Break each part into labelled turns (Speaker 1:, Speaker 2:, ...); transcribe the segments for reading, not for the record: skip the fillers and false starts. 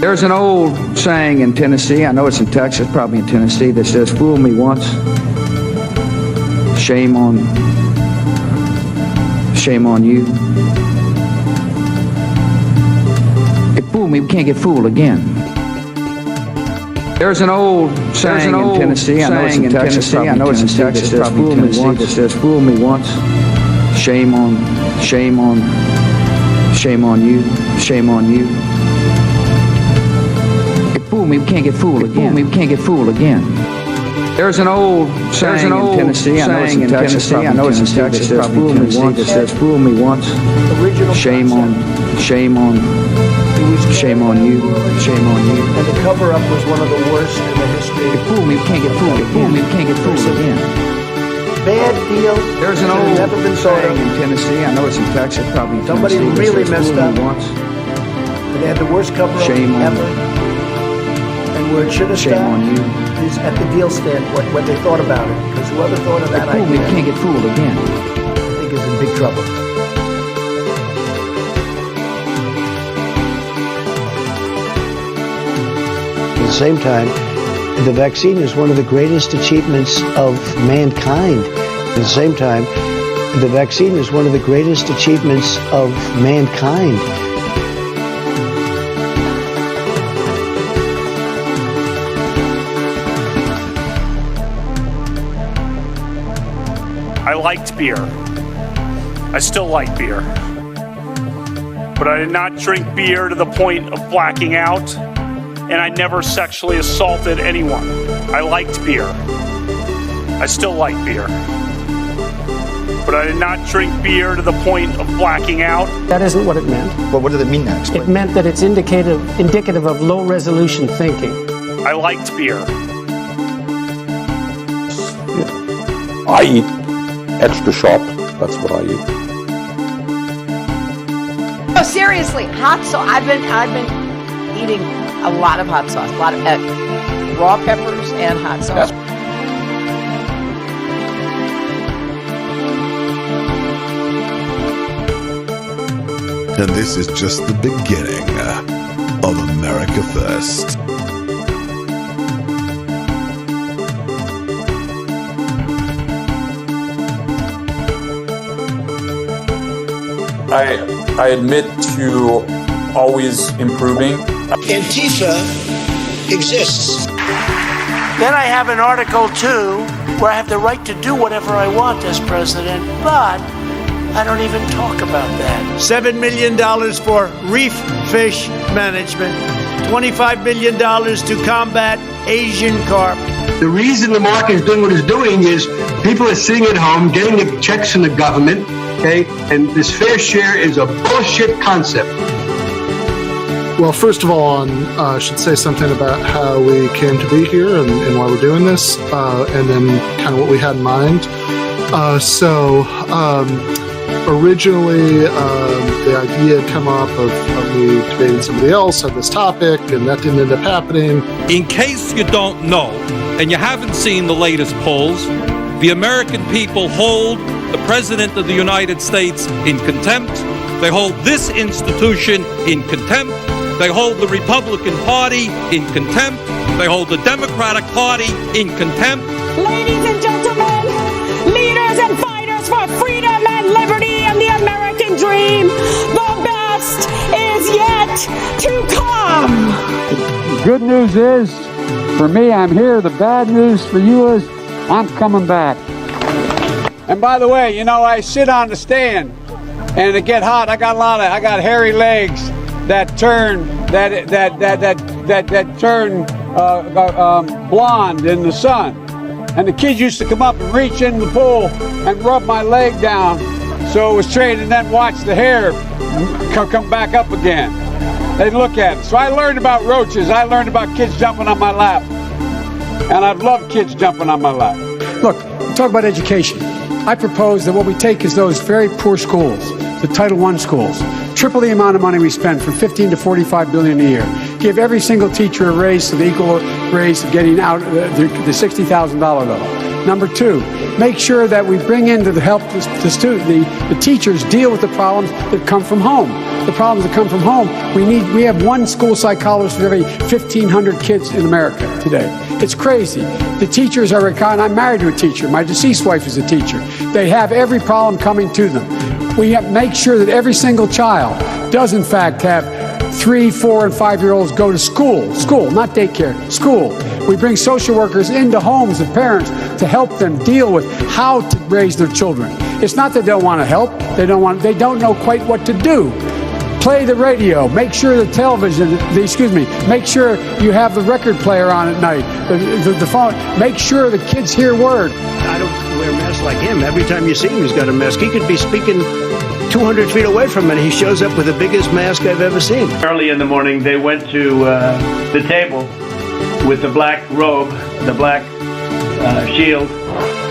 Speaker 1: There's an old saying in Tennessee, I know it's in Texas, probably in Tennessee, that says, fool me once, shame on you. If fool me, we can't get fooled again. There's an old saying in Tennessee, I know it's in Texas, that says, fool me once, shame on you. Fool me, we can't get fooled again. Fool me, we can't get fooled again. There's an old saying in Tennessee, I know it's in Texas, that says, fool me once, shame on you.
Speaker 2: And the cover-up was one of the worst in the history.
Speaker 1: Fool me, we can't get fooled again. Fool me, we can't get fooled again.
Speaker 2: Bad deal.
Speaker 1: There's an old saying in Tennessee, I know it's in Texas, probably in Tennessee.
Speaker 2: Somebody really messed up. They had the worst cover-up ever. Where it should have stopped is at the deal stand when they thought about it. Because whoever thought of that idea,
Speaker 1: we can't get fooled again.
Speaker 2: I think is in big trouble.
Speaker 3: At the same time, the vaccine is one of the greatest achievements of mankind. At the same time, the vaccine is one of the greatest achievements of mankind.
Speaker 4: I liked beer. I still like beer. But I did not drink beer to the point of blacking out, and I never sexually assaulted anyone. I liked beer. I still like beer. But I did not drink beer to the point of blacking out.
Speaker 5: That isn't what it meant.
Speaker 6: Well, what did it mean now? Explain.
Speaker 5: It meant that it's indicative of low-resolution thinking.
Speaker 4: I liked beer.
Speaker 7: I eat extra sharp. That's what I eat.
Speaker 8: Oh, seriously, hot sauce. I've been eating a lot of hot sauce, a lot of raw peppers and hot sauce.
Speaker 9: And this is just the beginning of America First.
Speaker 7: I admit to always improving.
Speaker 3: Antifa exists.
Speaker 2: Then I have an Article 2 where I have the right to do whatever I want as president, but I don't even talk about that. $7 million for reef fish management, $25 million to combat Asian carp.
Speaker 10: The reason the market is doing what it's doing is people are sitting at home getting the checks from the government, okay? And this fair share is a bullshit concept.
Speaker 11: Well, first of all, I should say something about how we came to be here and why we're doing this, and then kind of what we had in mind. Originally, the idea had come up of me debating somebody else on this topic, and that didn't end up happening.
Speaker 12: In case you don't know, and you haven't seen the latest polls, the American people hold the President of the United States in contempt. They hold this institution in contempt. They hold the Republican Party in contempt. They hold the Democratic Party in contempt.
Speaker 13: Ladies and gentlemen, leaders and fighters for freedom and liberty and the American dream, the best is yet to come.
Speaker 14: The good news is, for me, I'm here. The bad news for you is, I'm coming back. And by the way, you know, I sit on the stand, and it get hot. I got hairy legs that turn blonde in the sun. And the kids used to come up and reach in the pool and rub my leg down so it was straight, and then watch the hair come back up again. They'd look at it. So I learned about roaches. I learned about kids jumping on my lap. And I've loved kids jumping on my lap.
Speaker 5: Look, talk about education. I propose that what we take is those very poor schools, the Title I schools, triple the amount of money we spend, from $15 to $45 billion a year. Give every single teacher a raise to the equal raise of getting out the $60,000 level. Number two, make sure that we bring in to help the teachers deal with the problems that come from home. The problems that come from home, we have one school psychologist for every 1,500 kids in America today. It's crazy. The teachers are, and I'm married to a teacher. My deceased wife is a teacher. They have every problem coming to them. We have to make sure that every single child does in fact have 3, 4, and 5-year-olds go to school, not daycare, school. We bring social workers into homes of parents to help them deal with how to raise their children. It's not that they don't want to help. They don't know quite what to do. Play the radio. Make sure the television, make sure you have the record player on at night, the phone. Make sure the kids hear word.
Speaker 3: I don't wear a mask like him. Every time you see him, he's got a mask. He could be speaking 200 feet away from it. He shows up with the biggest mask I've ever seen.
Speaker 2: Early in the morning, they went to the table with the black robe, the black shield,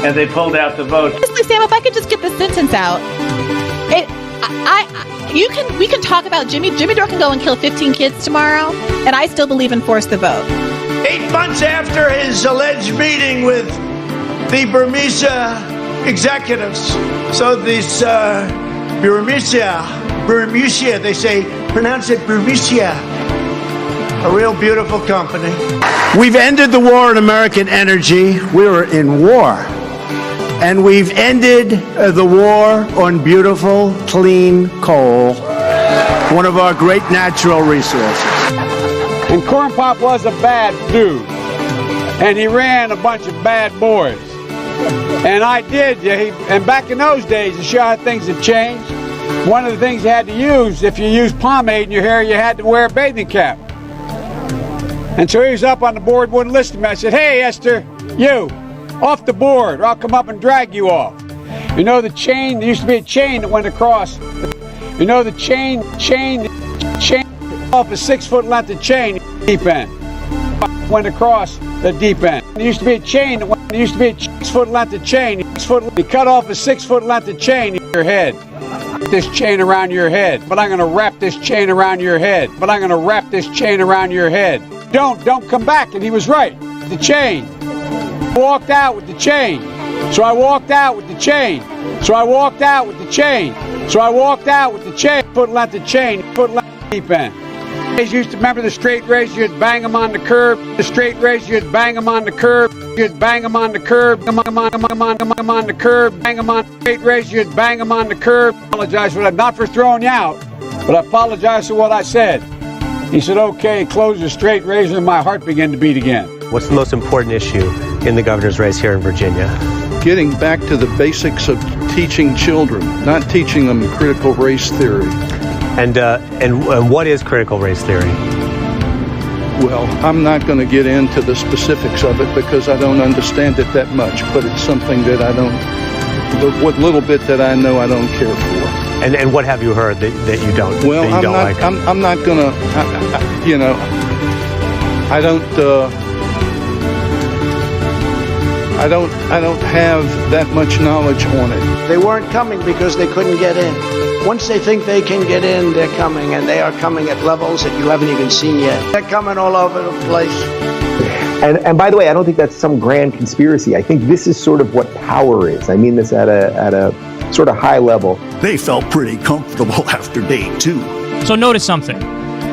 Speaker 2: and they pulled out the vote.
Speaker 6: Honestly, Sam, if I could just get the sentence out, we can talk about Jimmy. Jimmy Dore can go and kill 15 kids tomorrow, and I still believe in force the vote.
Speaker 2: 8 months after his alleged meeting with the Burmese executives, so this Burmese, they say, pronounce it Burmese. A real beautiful company. We've ended the war on American energy. We were in war. And we've ended the war on beautiful, clean coal, one of our great natural resources.
Speaker 14: And Corn Pop was a bad dude. And he ran a bunch of bad boys. And I did. And back in those days, to show how things have changed, one of the things you had to use, if you used pomade in your hair, you had to wear a bathing cap. And so he was up on the board, wouldn't listen to me. I said, hey, Esther, you, off the board, or I'll come up and drag you off. You know the chain, there used to be a chain that went across. You know the chain off a 6-foot length of chain, deep end. Went across the deep end. There used to be a chain, there used to be a 6-foot length of chain. You cut off a 6-foot length of chain in your head. This chain around your head. But I'm going to wrap this chain around your head. But I'm going to wrap this chain around your head. Don't come back. And he was right. The chain. Walked out with the chain. So I walked out with the chain. So I walked out with the chain. So I walked out with the chain. Foot length of chain. Foot length deep end. You used to remember the straight razor, you'd bang them on the curb. The straight razor, you'd bang them on the curb. You'd bang them on the curb. Come on the curb. Bang them on the straight razor, you'd bang them on the curb. I apologize for that, not for throwing you out, but I apologize for what I said. He said, okay, close the straight razor, and my heart began to beat again.
Speaker 15: What's the most important issue in the governor's race here in Virginia?
Speaker 16: Getting back to the basics of teaching children, not teaching them critical race theory.
Speaker 15: And what is critical race theory?
Speaker 16: Well, I'm not going to get into the specifics of it because I don't understand it that much, but it's something that what little bit that I know I don't care for.
Speaker 15: And what have you heard that you don't?
Speaker 16: Well,
Speaker 15: that you don't like?
Speaker 16: I'm not going to, I don't have that much knowledge on it.
Speaker 3: They weren't coming because they couldn't get in. Once they think they can get in, they're coming, and they are coming at levels that you haven't even seen yet. They're coming all over the place.
Speaker 17: And by the way, I don't think that's some grand conspiracy. I think this is sort of what power is. I mean this at a sort of high level.
Speaker 18: They felt pretty comfortable after day 2.
Speaker 19: So notice something.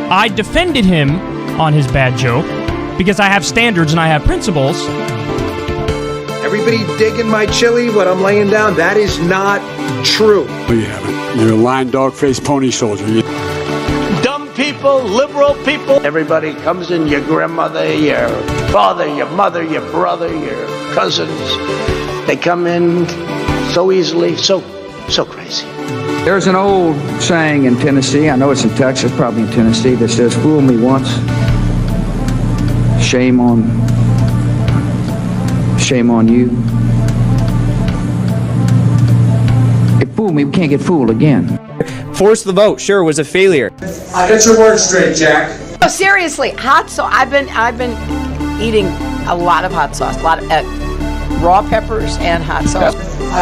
Speaker 19: I defended him on his bad joke because I have standards and I have principles.
Speaker 20: Everybody digging my chili when I'm laying down. That is not true.
Speaker 5: Well, you haven't. You're a lying dog-faced pony soldier.
Speaker 2: Dumb people, liberal people. Everybody comes in, your grandmother, your father, your mother, your brother, your cousins. They come in so easily, so crazy.
Speaker 1: There's an old saying in Tennessee, I know it's in Texas, probably in Tennessee, that says, fool me once, shame on you. If fool me, we can't get fooled again.
Speaker 21: Force the vote, sure, was a failure.
Speaker 5: Get your words straight, Jack.
Speaker 8: No, seriously, hot sauce. I've been eating a lot of hot sauce, a lot of raw peppers and hot sauce.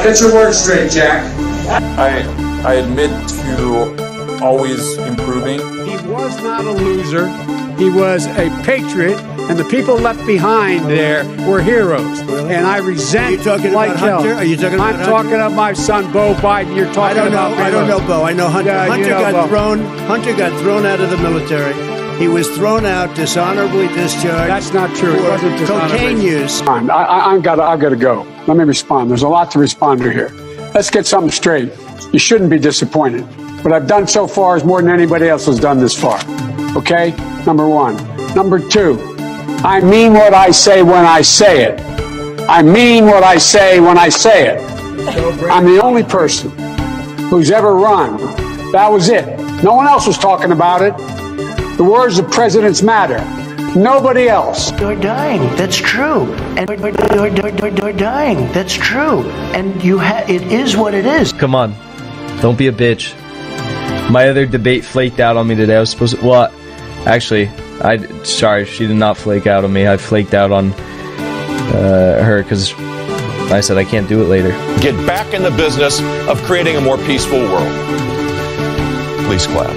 Speaker 5: Get your words straight, Jack.
Speaker 22: I admit to always improving.
Speaker 5: He was not a loser. He was a patriot And the people left behind there were heroes. Really? And I resent.
Speaker 2: Are you talking about Hunter? Are you talking about
Speaker 5: I'm talking about my son, Bo Biden. You're talking about.
Speaker 2: I don't know, Bo. I know Hunter.
Speaker 5: Yeah,
Speaker 2: Hunter
Speaker 5: got
Speaker 2: thrown out of the military. He was thrown out, dishonorably discharged.
Speaker 5: That's not true. It wasn't dishonorably.
Speaker 2: Cocaine use.
Speaker 5: I've got to go. Let me respond. There's a lot to respond to here. Let's get something straight. You shouldn't be disappointed. What I've done so far is more than anybody else has done this far. Okay? Number one. Number two, I mean what I say when I say it. I mean what I say when I say it. I'm the only person who's ever run. That was it. No one else was talking about it. The words of presidents matter. Nobody else.
Speaker 2: You're dying. That's true. And you're dying. That's true. And it is what it is.
Speaker 4: Come on. Don't be a bitch. My other debate flaked out on me today. I was supposed to... Well, actually, sorry, she did not flake out on me. I flaked out on her because I said I can't do it later.
Speaker 7: Get back in the business of creating a more peaceful world. Please clap.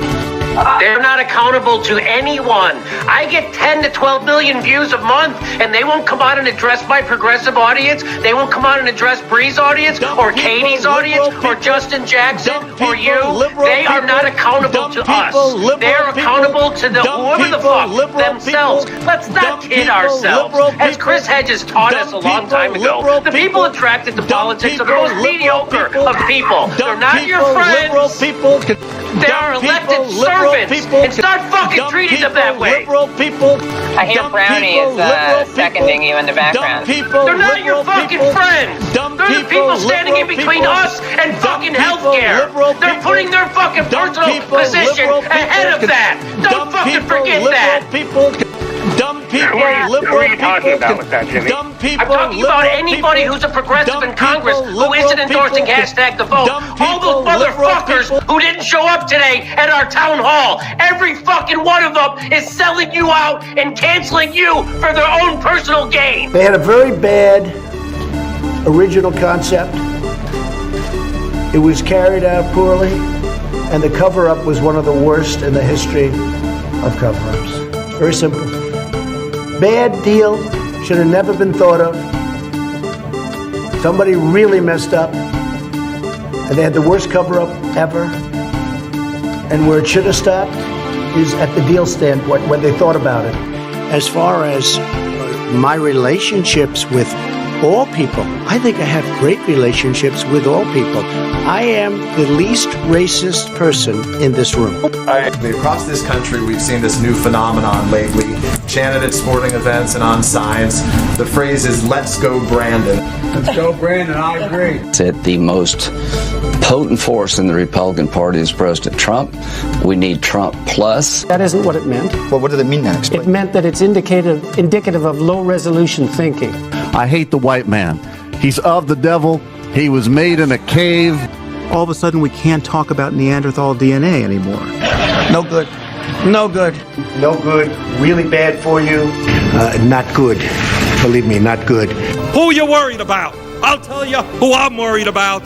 Speaker 9: They're not accountable to anyone. I get 10 to 12 million views a month, and they won't come out and address my progressive audience. They won't come out and address Bree's audience, or Katie's audience, or Justin Jackson, or you. They are not accountable to us. They're accountable to whoever the fuck themselves. Let's not kid ourselves. As Chris Hedges taught us a long time ago, the people attracted to politics are the most mediocre of people. They're not your friends. They are elected servants, and start fucking treating them that way.
Speaker 23: I hear Brownie is seconding you in the background.
Speaker 9: They're not your fucking friends. They're the people standing in between us and fucking healthcare. They're putting their fucking personal position ahead of that. Don't fucking forget that.
Speaker 10: Dumb people,
Speaker 9: Who are you talking about with that, Jimmy? I'm talking about anybody who's a progressive in Congress who isn't endorsing #the vote. All those motherfuckers who didn't show up today at our town hall. Every fucking one of them is selling you out and canceling you for their own personal gain.
Speaker 2: They had a very bad original concept. It was carried out poorly, and the cover-up was one of the worst in the history of cover-ups. Very simple. Bad deal, should have never been thought of. Somebody really messed up, and they had the worst cover-up ever. And where it should have stopped is at the deal standpoint when they thought about it. As far as my relationships with all people, I think I have great relationships with all people. I am the least racist person in this room.
Speaker 24: Across this country, we've seen this new phenomenon lately. Chanted at sporting events and on signs. The phrase is, "Let's go, Brandon."
Speaker 5: Let's go, Brandon. I agree.
Speaker 25: That the most potent force in the Republican Party is President Trump. We need Trump plus.
Speaker 26: That isn't what it meant.
Speaker 24: Well, what did it mean now?
Speaker 26: It meant that it's indicative of low-resolution thinking.
Speaker 18: I hate the white man. He's of the devil. He was made in a cave.
Speaker 27: All of a sudden, we can't talk about Neanderthal DNA anymore.
Speaker 2: No good. No good. No good. Really bad for you. Not good. Believe me, not good.
Speaker 12: Who are you worried about? I'll tell you who I'm worried about.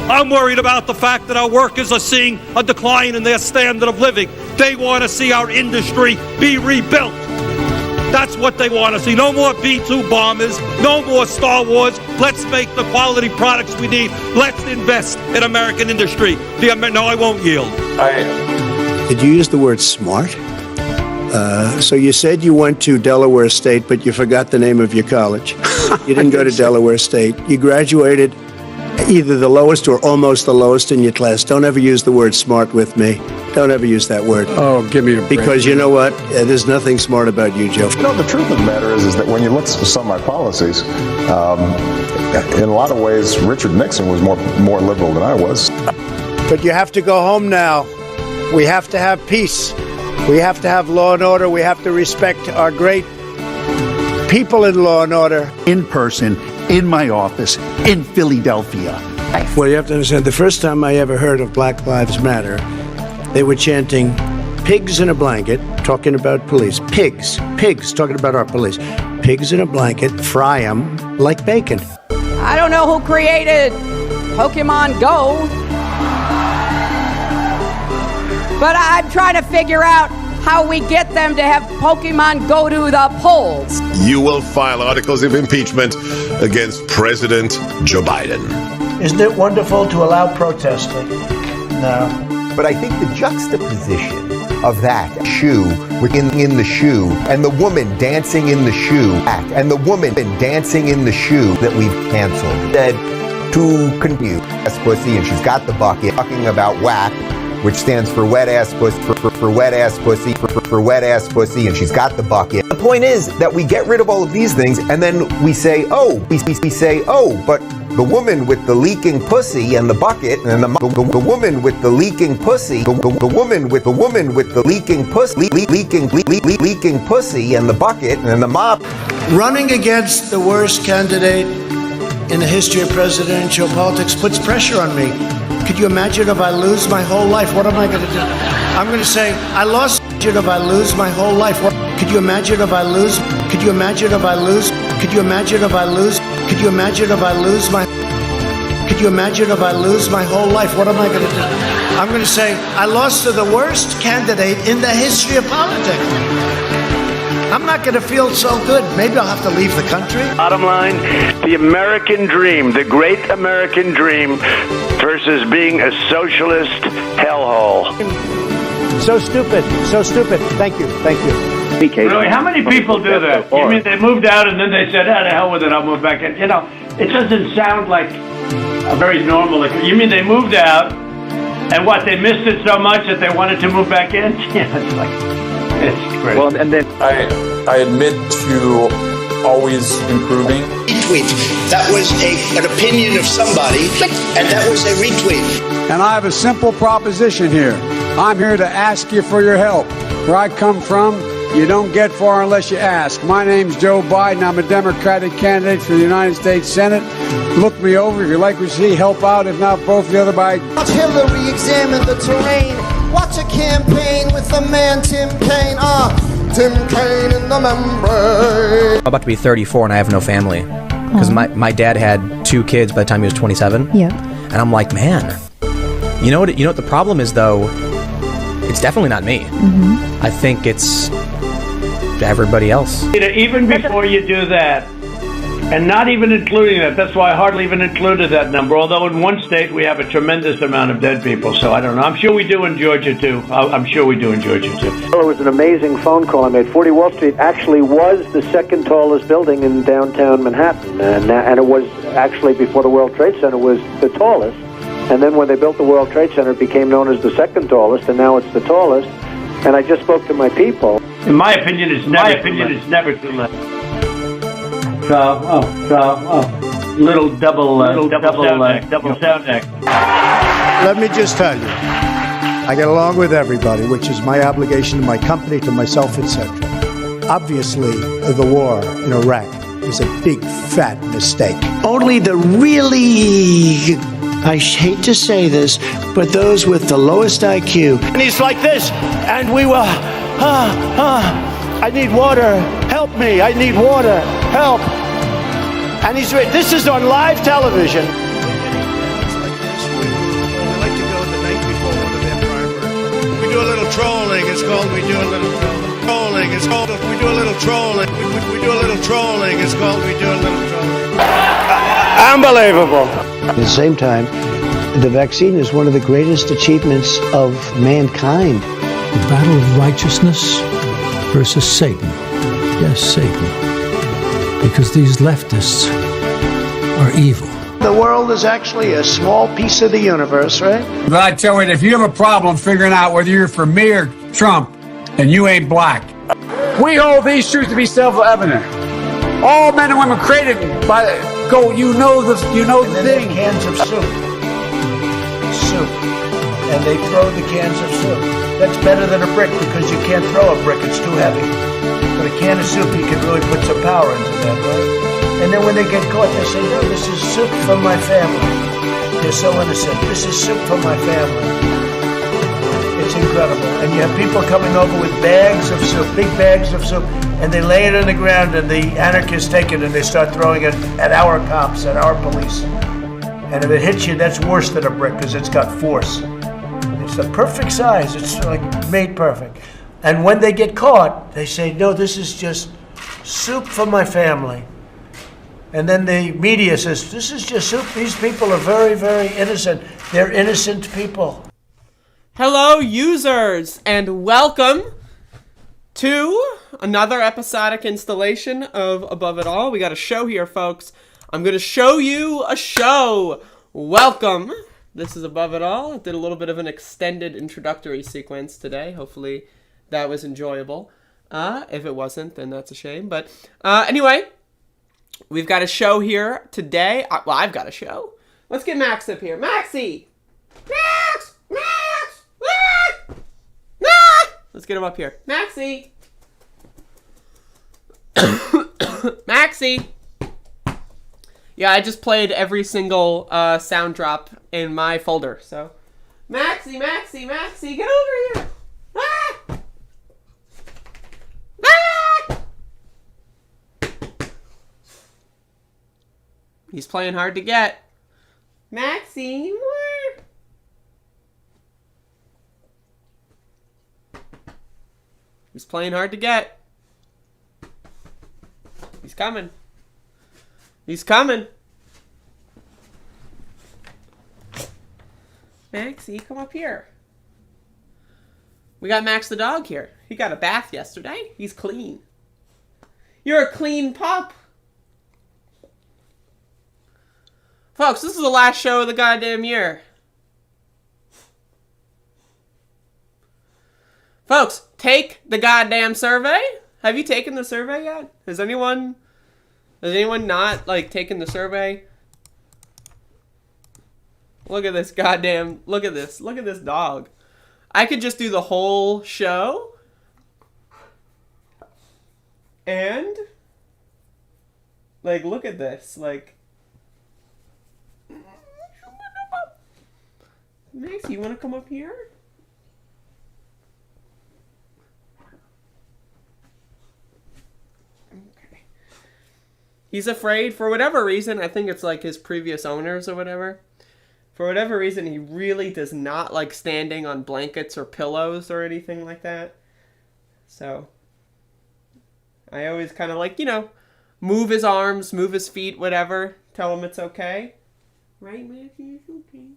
Speaker 12: I'm worried about the fact that our workers are seeing a decline in their standard of living. They want to see our industry be rebuilt. That's what they want to see. No more B-2 bombers. No more Star Wars. Let's make the quality products we need. Let's invest in American industry. No, I won't yield.
Speaker 2: Did you use the word smart? So you said you went to Delaware State, but you forgot the name of your college. You didn't go to Delaware State. You graduated either the lowest or almost the lowest in your class. Don't ever use the word smart with me. Don't ever use that word.
Speaker 5: Oh, give me a break.
Speaker 2: Because you know what? There's nothing smart about you, Joe.
Speaker 7: You know, the truth of the matter is that when you look at some of my policies, in a lot of ways, Richard Nixon was more liberal than I was.
Speaker 2: But you have to go home now. We have to have peace. We have to have law and order. We have to respect our great people in law and order.
Speaker 18: In person, in my office, in Philadelphia.
Speaker 2: Well, you have to understand, the first time I ever heard of Black Lives Matter, they were chanting pigs in a blanket, talking about police. Pigs, talking about our police. Pigs in a blanket, fry them like bacon.
Speaker 8: I don't know who created Pokemon Go, but I'm trying to figure out how we get them to have Pokemon go to the polls.
Speaker 3: You will file articles of impeachment against President Joe Biden.
Speaker 2: Isn't it wonderful to allow protesting? No.
Speaker 17: But I think the juxtaposition of that shoe in the shoe and the woman dancing in the shoe and the woman dancing in the shoe that we've canceled said to continue ass pussy, and she's got the bucket talking about WAP, which stands for wet ass pussy for wet ass pussy for wet ass pussy, and she's got the bucket. The point is that we get rid of all of these things and then we say, we say, but the woman with the leaking pussy and the bucket, and the woman with the leaking pussy, the woman with the leaking pussy, leaking pussy and the bucket and the mop.
Speaker 2: Running against the worst candidate in the history of presidential politics puts pressure on me. Could you imagine if I lose my whole life? What am I going to do? I'm going to say, I lost if I lose my whole life. Could you imagine if I lose? Could you imagine if I lose? Could you imagine if I lose? Could you imagine if I lose my? Could you imagine if I lose my whole life? What am I going to do? I'm going to say, I lost to the worst candidate in the history of politics. I'm not going to feel so good. Maybe I'll have to leave the country.
Speaker 6: Bottom line, the American dream, the great American dream versus being a socialist hellhole.
Speaker 11: So stupid. Thank you.
Speaker 13: Really, how many people do that? You mean they moved out and then they said, the hell with it, I'll move back in? You know, it doesn't sound like a very normal. You mean they moved out and what, they missed it so much that they wanted to move back in? Yeah, it's like, it's crazy.
Speaker 22: Well, and then I admit to always improving.
Speaker 2: Retweet. That was an opinion of somebody, and that was a retweet.
Speaker 5: And I have a simple proposition here. I'm here to ask you for your help. Where I come from, you don't get far unless you ask. My name's Joe Biden. I'm a Democratic candidate for the United States Senate. Look me over. If you like what you see, help out. If not, vote for the other by.
Speaker 14: Watch Hillary examine the terrain. Watch a campaign with the man Tim Kaine. Tim Kaine in the membrane.
Speaker 15: I'm about to be 34 and I have no family. Because my dad had 2 kids by the time he was 27.
Speaker 16: Yeah.
Speaker 15: And I'm like, man, you know what the problem is though? It's definitely not me.
Speaker 16: Mm-hmm.
Speaker 15: I think it's everybody else.
Speaker 13: Even before you do that, and not even including that, that's why I hardly even included that number, although in one state we have a tremendous amount of dead people, so I don't know. I'm sure we do in Georgia, too. I'm sure we do in Georgia, too.
Speaker 11: Well, it was an amazing phone call I made. 40 Wall Street actually was the second tallest building in downtown Manhattan, and it was actually, before the World Trade Center, was the tallest. And then when they built the World Trade Center, it became known as the second tallest, and now it's the tallest. And I just spoke to my people.
Speaker 13: In my opinion, it's never too late. Little double sound act.
Speaker 11: Let me just tell you, I get along with everybody, which is my obligation to my company, to myself, etc. Obviously, the war in Iraq was a big, fat mistake.
Speaker 2: Only the really, I hate to say this, but those with the lowest IQ. And he's like this, and we were, I need water, help me, I need water, help. And this is on live television. We do a little trolling, it's called we do a little trolling. It's called we do a little trolling. We do a little trolling, it's called we do a little trolling.
Speaker 11: Unbelievable.
Speaker 26: At the same time, the vaccine is one of the greatest achievements of mankind.
Speaker 28: The battle of righteousness versus Satan. Yes, Satan. Because these leftists are evil.
Speaker 2: The world is actually a small piece of the universe, right?
Speaker 5: But I tell you, if you have a problem figuring out whether you're for me or Trump, then you ain't black. We hold these truths to be self-evident. All men and women created by you know the thing.
Speaker 2: Cans of soup, and they throw the cans of soup. That's better than a brick because you can't throw a brick; it's too heavy. But a can of soup, you can really put some power into that, right? And then when they get caught, they say, "No, this is soup for my family." They're so innocent. This is soup for my family. It's incredible. And you have people coming over with bags of soup, big bags of soup, and they lay it on the ground, and the anarchists take it and they start throwing it at our cops, at our police. And if it hits you, that's worse than a brick because it's got force. It's the perfect size. It's like made perfect. And when they get caught, they say, no, this is just soup for my family. And then the media says, this is just soup. These people are very, very innocent. They're innocent people.
Speaker 1: Hello, users, and welcome to another episodic installation of Above It All. We got a show here, folks. I'm going to show you a show. Welcome. This is Above It All. I did a little bit of an extended introductory sequence today. Hopefully that was enjoyable. If it wasn't, then that's a shame. But anyway, we've got a show here today. Well, I've got a show. Let's get Max up here. Maxie! Max! Max! Max! Max! Let's get him up here. Maxie! Maxie! Yeah, I just played every single sound drop in my folder, so. Maxie, Maxie, Maxie, get over here! Ah! Ah! He's playing hard to get. Maxie, where? He's playing hard to get. He's coming. He's coming. Maxie, come up here. We got Max the dog here. He got a bath yesterday. He's clean. You're a clean pup. Folks, this is the last show of the goddamn year. Folks, take the goddamn survey. Have you taken the survey yet? Has anyone not, like, taken the survey? Look at this goddamn, look at this dog. I could just do the whole show. And, like, look at this, like. Max, you want to come up here? He's afraid, for whatever reason, I think it's like his previous owners or whatever. For whatever reason, he really does not like standing on blankets or pillows or anything like that. So, I always kind of like, move his arms, move his feet, whatever. Tell him it's okay. Right, Matthew? It's okay.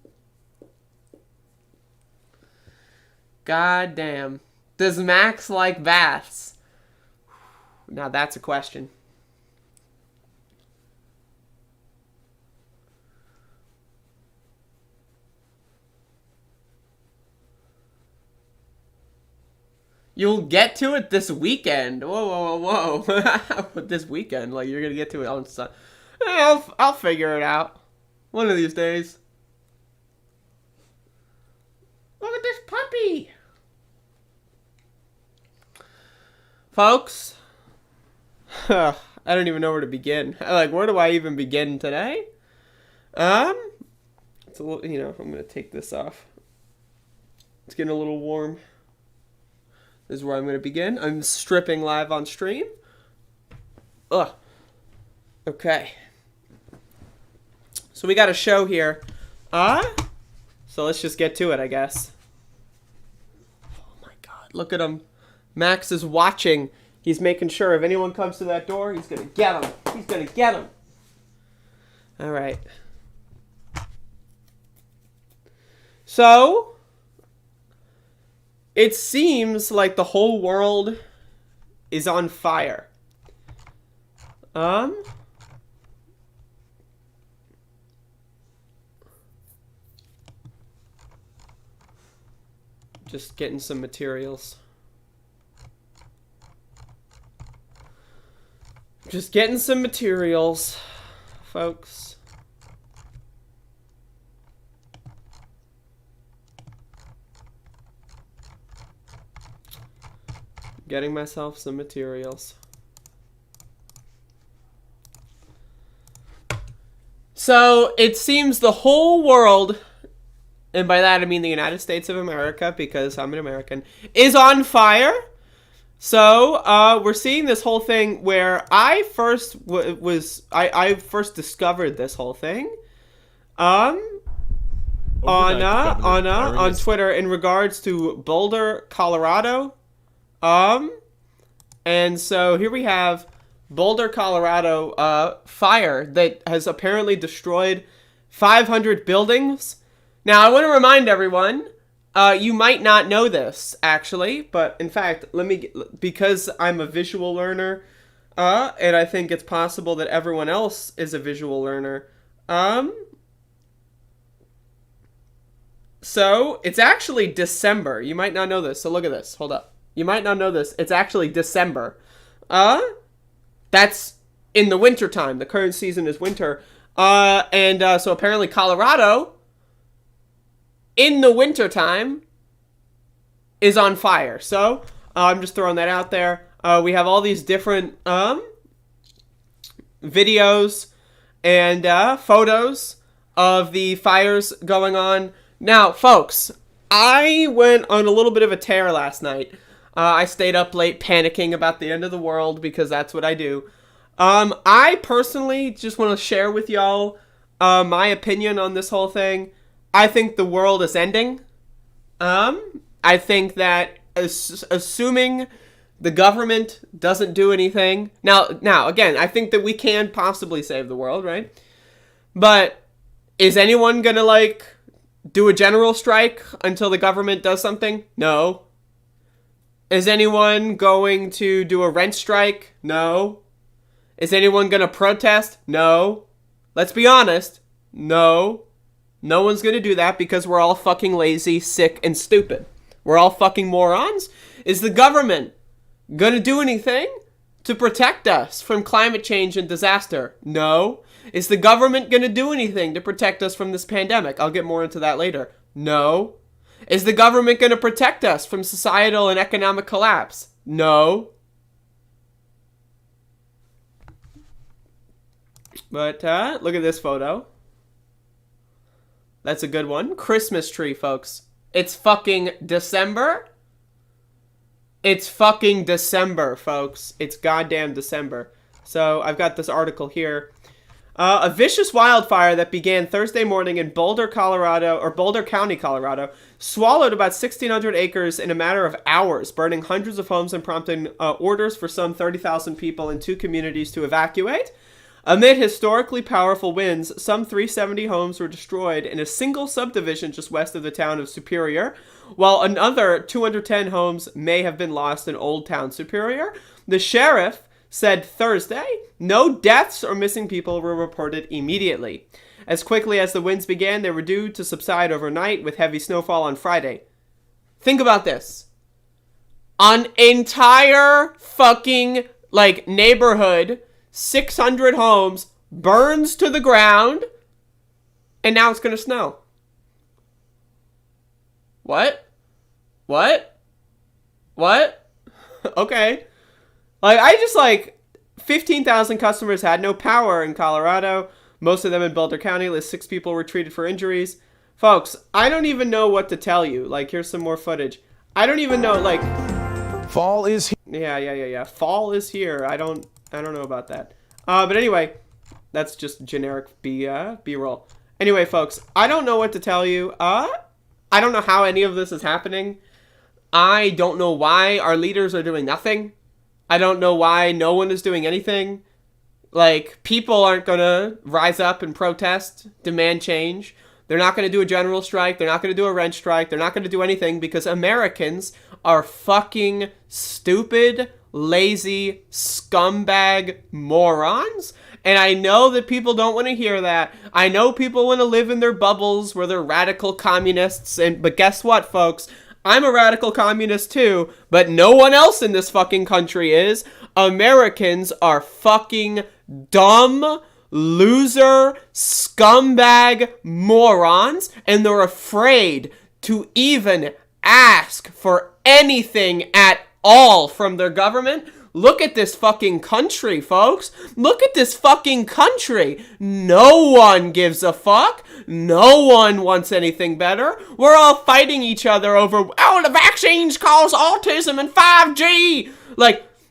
Speaker 1: God damn. Does Max like baths? Now that's a question. You'll get to it this weekend. Whoa, whoa, whoa, whoa. This weekend, like, you're going to get to it on Sunday. I'll figure it out. One of these days. Look at this puppy. Folks. I don't even know where to begin. Like, where do I even begin today? It's a little, I'm going to take this off. It's getting a little warm. This is where I'm going to begin. I'm stripping live on stream. Ugh. Okay. So we got a show here. So let's just get to it, I guess. Oh my God. Look at him. Max is watching. He's making sure if anyone comes to that door, he's going to get him. He's going to get him. All right. So it seems like the whole world is on fire. Just getting some materials. Just getting some materials, folks. Getting myself some materials. So it seems the whole world, and by that I mean the United States of America, because I'm an American, is on fire. So we're seeing this whole thing where I first I first discovered this whole thing on Twitter in regards to Boulder, Colorado. And so here we have Boulder, Colorado, fire that has apparently destroyed 500 buildings. Now, I want to remind everyone, you might not know this, actually, but in fact, because I'm a visual learner, and I think it's possible that everyone else is a visual learner, so it's actually December. You might not know this, so look at this. Hold up. You might not know this. It's actually December. That's in the winter time. The current season is winter. So apparently Colorado, in the winter time, is on fire. So, I'm just throwing that out there. We have all these different, videos and, photos of the fires going on. Now, folks, I went on a little bit of a tear last night. I stayed up late panicking about the end of the world because that's what I do. I personally just want to share with y'all my opinion on this whole thing. I think the world is ending. I think that assuming the government doesn't do anything. Now, again, I think that we can possibly save the world, right? But is anyone going to, do a general strike until the government does something? No. Is anyone going to do a rent strike? No. Is anyone going to protest? No. Let's be honest. No. No one's going to do that because we're all fucking lazy, sick, and stupid. We're all fucking morons. Is the government going to do anything to protect us from climate change and disaster? No. Is the government going to do anything to protect us from this pandemic? I'll get more into that later. No. Is the government going to protect us from societal and economic collapse? No. But look at this photo. That's a good one. Christmas tree, folks. It's fucking December. It's fucking December, folks. It's goddamn December. So I've got this article here. A vicious wildfire that began Thursday morning in Boulder, Colorado, or Boulder County, Colorado, swallowed about 1,600 acres in a matter of hours, burning hundreds of homes and prompting orders for some 30,000 people in 2 communities to evacuate. Amid historically powerful winds, some 370 homes were destroyed in a single subdivision just west of the town of Superior, while another 210 homes may have been lost in Old Town Superior. The sheriff said Thursday no deaths or missing people were reported immediately. As quickly as the winds began, they were due to subside overnight with heavy snowfall on Friday. Think about this. An entire fucking, neighborhood, 600 homes, burns to the ground, and now it's gonna snow. What? Okay. 15,000 customers had no power in Colorado. Most of them in Boulder County. At least 6 people were treated for injuries. Folks, I don't even know what to tell you. Here's some more footage. I don't even know, fall is here. Yeah. Fall is here. I don't know about that. But anyway, that's just generic B-roll. Anyway, folks, I don't know what to tell you. I don't know how any of this is happening. I don't know why our leaders are doing nothing. I don't know why no one is doing anything. People aren't going to rise up and protest, demand change. They're not going to do a general strike. They're not going to do a rent strike. They're not going to do anything because Americans are fucking stupid, lazy, scumbag morons. And I know that people don't want to hear that. I know people want to live in their bubbles where they're radical communists. But guess what, folks? I'm a radical communist too, but no one else in this fucking country is. Americans are fucking dumb, loser, scumbag morons, and they're afraid to even ask for anything at all from their government. Look at this fucking country, folks. Look at this fucking country. No one gives a fuck. No one wants anything better. We're all fighting each other over, the vaccines cause autism and 5G.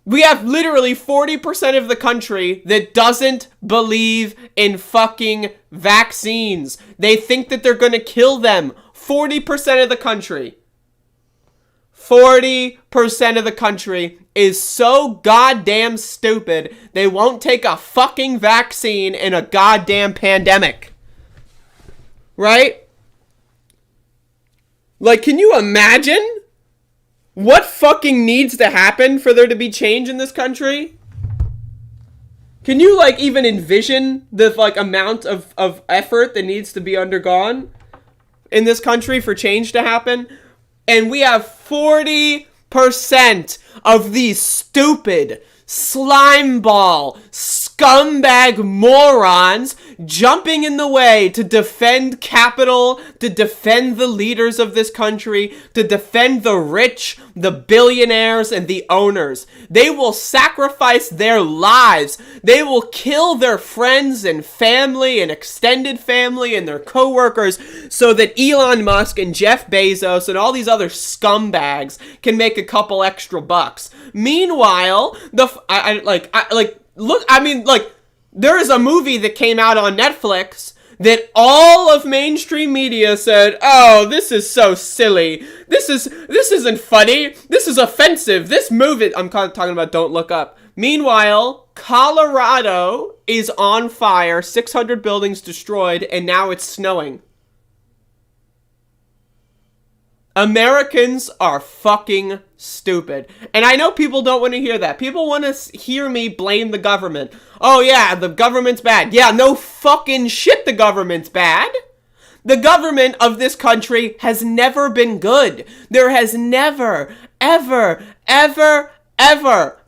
Speaker 1: We have literally 40% of the country that doesn't believe in fucking vaccines. They think that they're gonna kill them. 40% of the country. 40% of the country is so goddamn stupid, they won't take a fucking vaccine in a goddamn pandemic. Right? Like, can you imagine what fucking needs to happen for there to be change in this country? Can you, like, even envision the, like, amount of effort that needs to be undergone in this country for change to happen? And we have 40% of these stupid, slimeball, scumbag morons jumping in the way to defend capital, to defend the leaders of this country, to defend the rich, the billionaires, and the owners. They will sacrifice their lives. They will kill their friends and family and extended family and their coworkers so that Elon Musk and Jeff Bezos and all these other scumbags can make a couple extra bucks. Meanwhile, there is a movie that came out on Netflix that all of mainstream media said, oh, this is so silly. This isn't funny. This is offensive. This movie, I'm talking about Don't Look Up. Meanwhile, Colorado is on fire, 600 buildings destroyed, and now it's snowing. Americans are fucking stupid. And I know people don't want to hear that. People want to hear me blame the government. Oh yeah, the government's bad. Yeah, no fucking shit, the government's bad. The government of this country has never been good. There has never, ever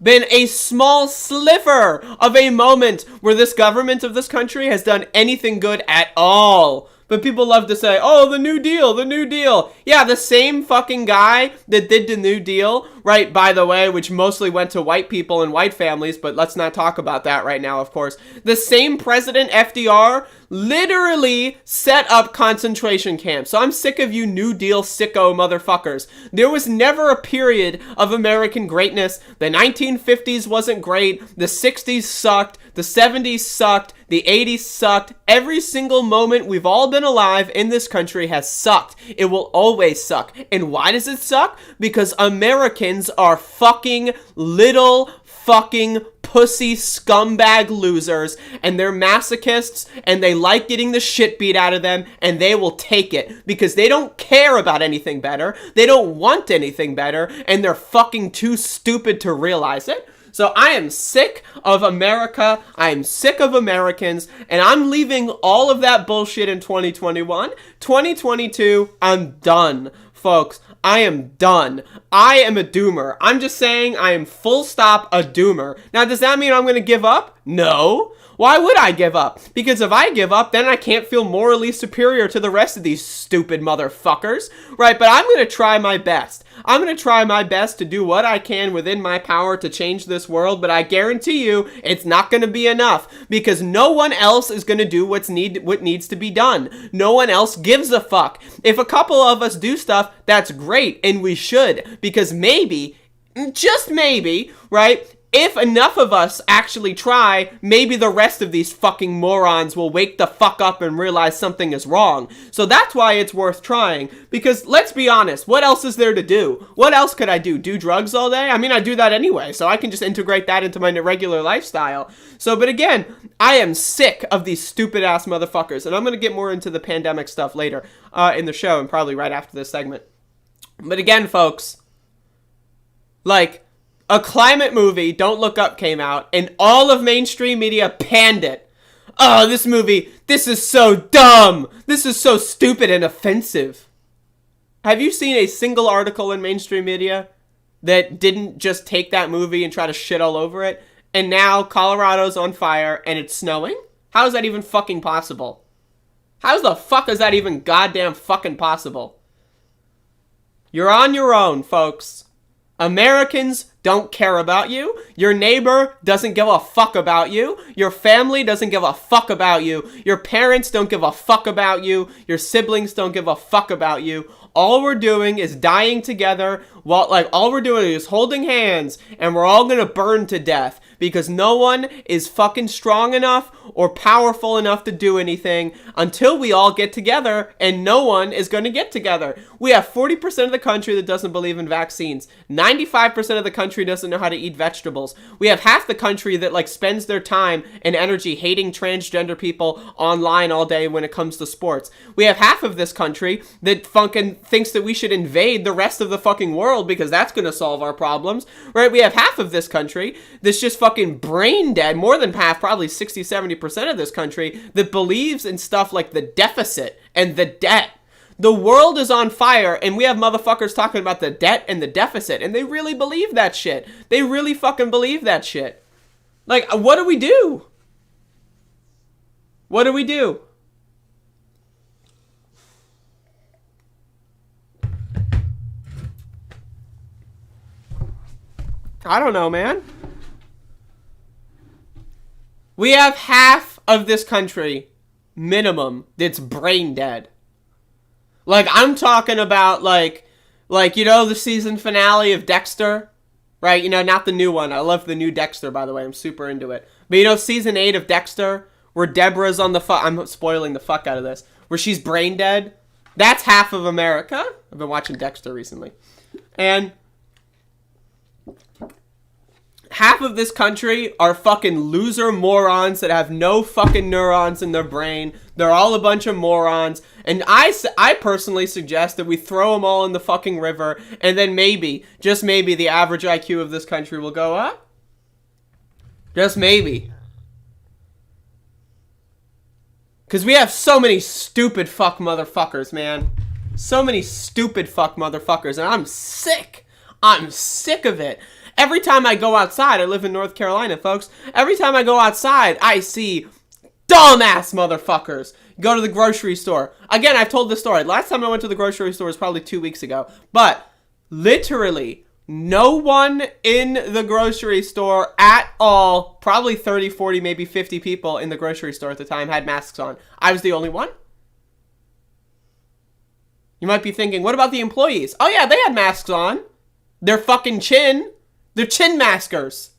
Speaker 1: been a small sliver of a moment where this government of this country has done anything good at all. But people love to say, oh, the New Deal, the New Deal. Yeah, the same fucking guy that did the New Deal, right, by the way, which mostly went to white people and white families, but let's not talk about that right now, of course. The same president, FDR, literally set up concentration camps. So I'm sick of you New Deal sicko motherfuckers. There was never a period of American greatness. The 1950s wasn't great. The 60s sucked. The 70s sucked. The 80s sucked. Every single moment we've all been alive in this country has sucked. It will always suck. And why does it suck? Because Americans are fucking little fucking pussy scumbag losers, and they're masochists, and they like getting the shit beat out of them, and they will take it because they don't care about anything better. They don't want anything better, and they're fucking too stupid to realize it. So I am sick of America, I am sick of Americans, and I'm leaving all of that bullshit in 2021. 2022, I'm done, folks. I am done. I am a doomer. I'm just saying I am full stop a doomer. Now, does that mean I'm going to give up? No. Why would I give up? Because if I give up, then I can't feel morally superior to the rest of these stupid motherfuckers, right? But I'm going to try my best. I'm going to try my best to do what I can within my power to change this world, but I guarantee you it's not going to be enough because no one else is going to do what needs to be done. No one else gives a fuck. If a couple of us do stuff, that's great, and we should, because maybe, just maybe, right? If enough of us actually try, maybe the rest of these fucking morons will wake the fuck up and realize something is wrong. So that's why it's worth trying. Because let's be honest, what else is there to do? What else could I do? Do drugs all day? I mean, I do that anyway, so I can just integrate that into my regular lifestyle. So, but again, I am sick of these stupid ass motherfuckers. And I'm going to get more into the pandemic stuff later in the show and probably right after this segment. But again, folks, like, a climate movie, Don't Look Up, came out, and all of mainstream media panned it. Oh, this movie, this is so dumb. This is so stupid and offensive. Have you seen a single article in mainstream media that didn't just take that movie and try to shit all over it? And now Colorado's on fire and it's snowing? How is that even fucking possible? How the fuck is that even goddamn fucking possible? You're on your own, folks. Americans don't care about you. Your neighbor doesn't give a fuck about you. Your family doesn't give a fuck about you. Your parents don't give a fuck about you. Your siblings don't give a fuck about you. All we're doing is dying together. All we're doing is holding hands, and we're all gonna burn to death because no one is fucking strong enough or powerful enough to do anything until we all get together, and no one is going to get together. We have 40% of the country that doesn't believe in vaccines. 95% of the country doesn't know how to eat vegetables. We have half the country that like spends their time and energy hating transgender people online all day when it comes to sports. We have half of this country that fucking thinks that we should invade the rest of the fucking world because that's going to solve our problems, right? We have half of this country that's just fucking brain dead, more than half, probably 60-70% of this country that believes in stuff like the deficit and the debt. The world is on fire, and we have motherfuckers talking about the debt and the deficit, and they really believe that shit. They really fucking believe that shit. Like, what do we do? What do we do? I don't know, man. We have half of this country, minimum, that's brain dead. Like, I'm talking about, like, you know, the season finale of Dexter? Right? You know, not the new one. I love the new Dexter, by the way. I'm super into it. But, you know, season 8 of Dexter, where Deborah's on the I'm spoiling the fuck out of this. Where she's brain dead. That's half of America. I've been watching Dexter recently. And half of this country are fucking loser morons that have no fucking neurons in their brain. They're all a bunch of morons. And I personally suggest that we throw them all in the fucking river, and then maybe, just maybe, the average IQ of this country will go up. Just maybe. Because we have so many stupid fuck motherfuckers, man. So many stupid fuck motherfuckers, and I'm sick. I'm sick of it. Every time I go outside, I live in North Carolina, folks. Every time I go outside, I see dumbass motherfuckers. Go to the grocery store. Again, I've told this story. Last time I went to the grocery store was probably 2 weeks ago. But literally, no one in the grocery store at all, probably 30, 40, maybe 50 people in the grocery store at the time had masks on. I was the only one. You might be thinking, what about the employees? Oh yeah, they had masks on. They're fucking chin. They're chin maskers.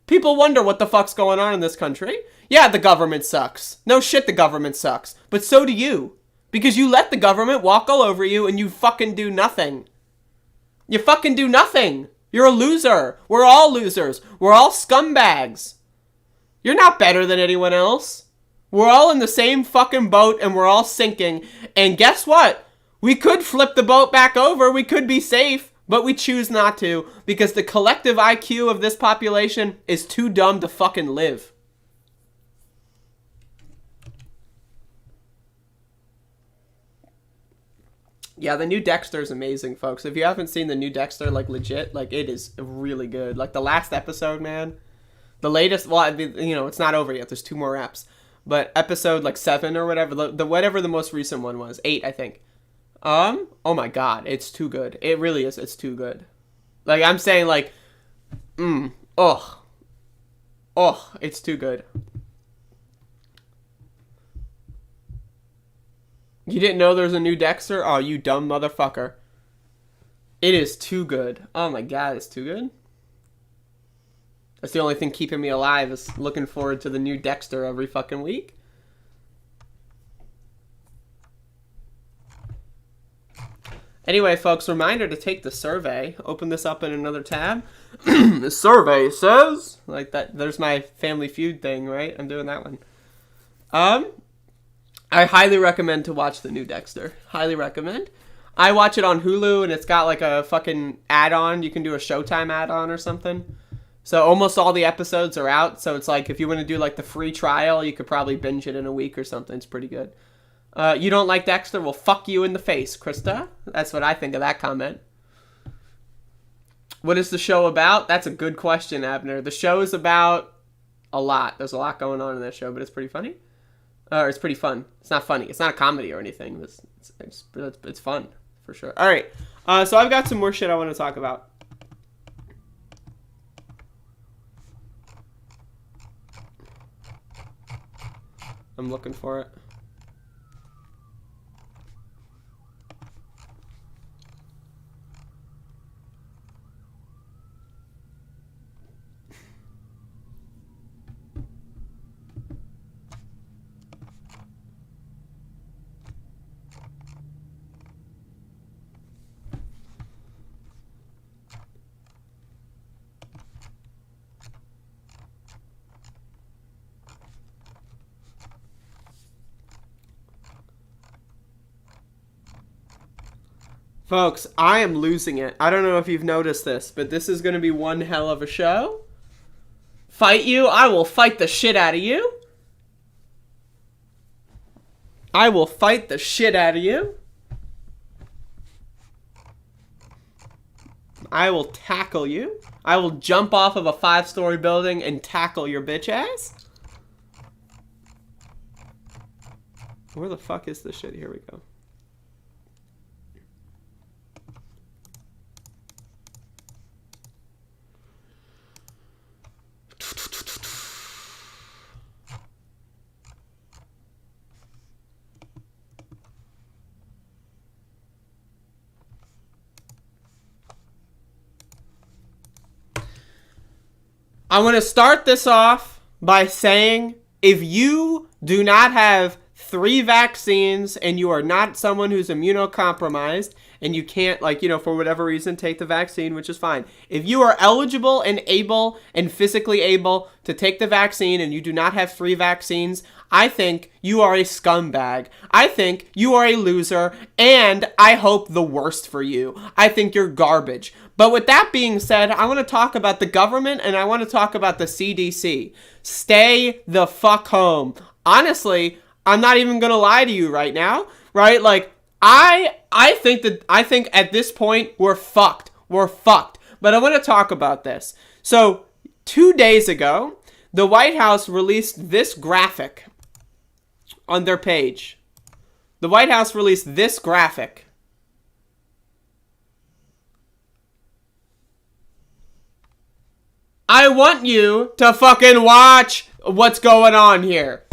Speaker 1: People wonder what the fuck's going on in this country. Yeah, the government sucks. No shit, the government sucks. But so do you. Because you let the government walk all over you and you fucking do nothing. You fucking do nothing. You're a loser. We're all losers. We're all scumbags. You're not better than anyone else. We're all in the same fucking boat and we're all sinking. And guess what? We could flip the boat back over. We could be safe. But we choose not to because the collective IQ of this population is too dumb to fucking live. Yeah, the new Dexter is amazing, folks. If you haven't seen the new Dexter, like, legit, like, it is really good. Like, the last episode, man. The latest, well, you know, it's not over yet. There's 2 more eps. But episode, like, 7 or whatever, whatever the most recent one was. 8, I think. Oh my god, it's too good. It really is. It's too good. Like, I'm saying, like, it's too good. You didn't know there's a new Dexter? Oh, you dumb motherfucker. It is too good. Oh my god, it's too good. That's the only thing keeping me alive is looking forward to the new Dexter every fucking week. Anyway, folks, reminder to take the survey. Open this up in another tab. The survey says, like that, there's my Family Feud thing, right? I'm doing that one. I highly recommend to watch the new Dexter. Highly recommend. I watch it on Hulu, and it's got like a fucking add-on. You can do a Showtime add-on or something. So almost all the episodes are out. So it's like if you want to do like the free trial, you could probably binge it in a week or something. It's pretty good. You don't like Dexter? Well, fuck you in the face, Krista. That's what I think of that comment. What is the show about? That's a good question, Abner. The show is about a lot. There's a lot going on in that show, but it's pretty funny. It's pretty fun. It's not funny. It's not a comedy or anything. It's fun, for sure. All right. So I've got some more shit I want to talk about. I'm looking for it. Folks, I am losing it. I don't know if you've noticed this, but this is going to be one hell of a show. Fight you? I will fight the shit out of you. I will fight the shit out of you. I will tackle you. I will jump off of a 5-story building and tackle your bitch ass. Where the fuck is this shit? Here we go. I want to start this off by saying, if you do not have 3 vaccines and you are not someone who's immunocompromised and you can't, like, you know, for whatever reason, take the vaccine, which is fine. If you are eligible and able and physically able to take the vaccine and you do not have 3 vaccines, I think you are a scumbag. I think you are a loser, and I hope the worst for you. I think you're garbage. But with that being said, I want to talk about the government and I want to talk about the CDC. Stay the fuck home. Honestly, I'm not even going to lie to you right now, right? Like, I think at this point, we're fucked. We're fucked. But I want to talk about this. So, 2 days ago, the White House released this graphic on their page. The White House released this graphic. I want you to fucking watch what's going on here.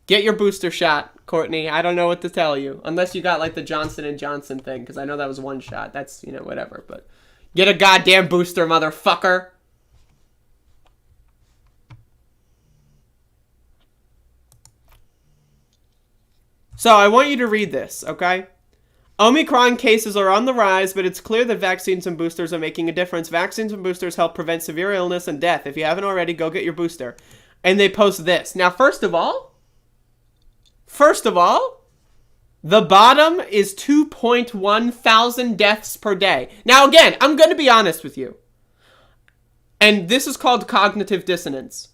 Speaker 1: Get your booster shot, Courtney. I don't know what to tell you. Unless you got like the Johnson & Johnson thing, because I know that was 1 shot. That's, you know, whatever. But get a goddamn booster, motherfucker. So I want you to read this, okay? Omicron cases are on the rise, but it's clear that vaccines and boosters are making a difference. Vaccines and boosters help prevent severe illness and death. If you haven't already, go get your booster. And they post this. Now, first of all, the bottom is 2.1 thousand deaths per day. Now, again, I'm going to be honest with you. And this is called cognitive dissonance.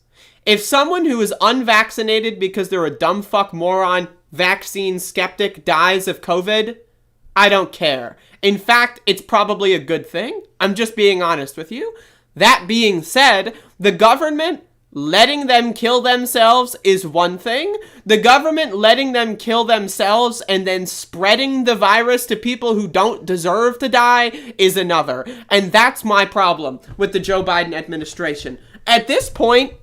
Speaker 1: If someone who is unvaccinated because they're a dumb fuck moron, vaccine skeptic, dies of COVID, I don't care. In fact, it's probably a good thing. I'm just being honest with you. That being said, the government letting them kill themselves is one thing. The government letting them kill themselves and then spreading the virus to people who don't deserve to die is another. And that's my problem with the Joe Biden administration. At this point,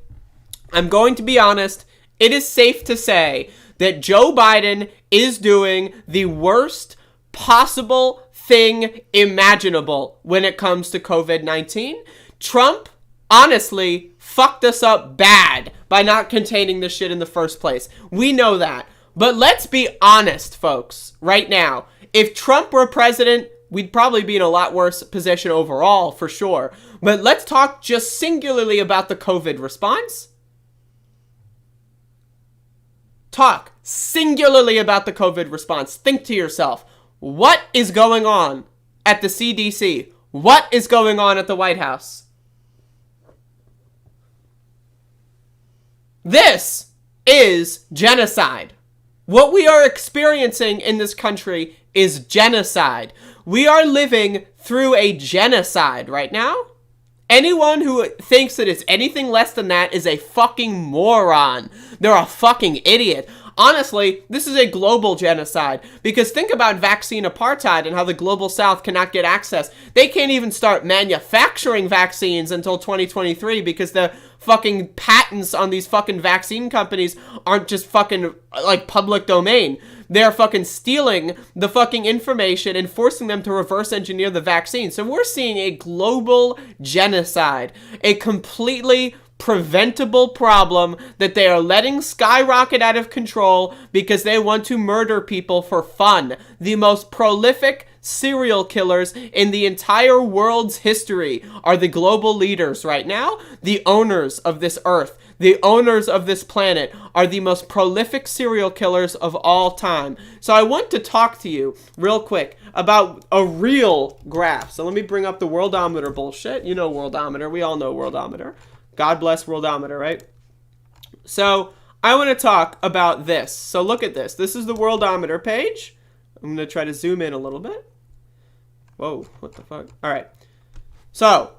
Speaker 1: I'm going to be honest, it is safe to say that Joe Biden is doing the worst possible thing imaginable when it comes to COVID-19. Trump, honestly, fucked us up bad by not containing this shit in the first place. We know that. But let's be honest, folks, right now. If Trump were president, we'd probably be in a lot worse position overall, for sure. But let's talk just singularly about the COVID response. Talk singularly about the COVID response. Think to yourself, what is going on at the CDC? What is going on at the White House? This is genocide. What we are experiencing in this country is genocide. We are living through a genocide right now. Anyone who thinks that it's anything less than that is a fucking moron. They're a fucking idiot. Honestly, this is a global genocide, because think about vaccine apartheid and how the global south cannot get access. They can't even start manufacturing vaccines until 2023 because the fucking patents on these fucking vaccine companies aren't just fucking like public domain. They're fucking stealing the fucking information and forcing them to reverse engineer the vaccine. So we're seeing a global genocide, a completely preventable problem that they are letting skyrocket out of control because they want to murder people for fun. The most prolific serial killers in the entire world's history are the global leaders right now. The owners of this earth, the owners of this planet are the most prolific serial killers of all time. So I want to talk to you real quick about a real graph. So let me bring up the Worldometer bullshit. You know Worldometer. We all know Worldometer. God bless Worldometer, right? So I want to talk about this. So look at this. This is the Worldometer page. I'm going to try to zoom in a little bit. Whoa, what the fuck? All right. So,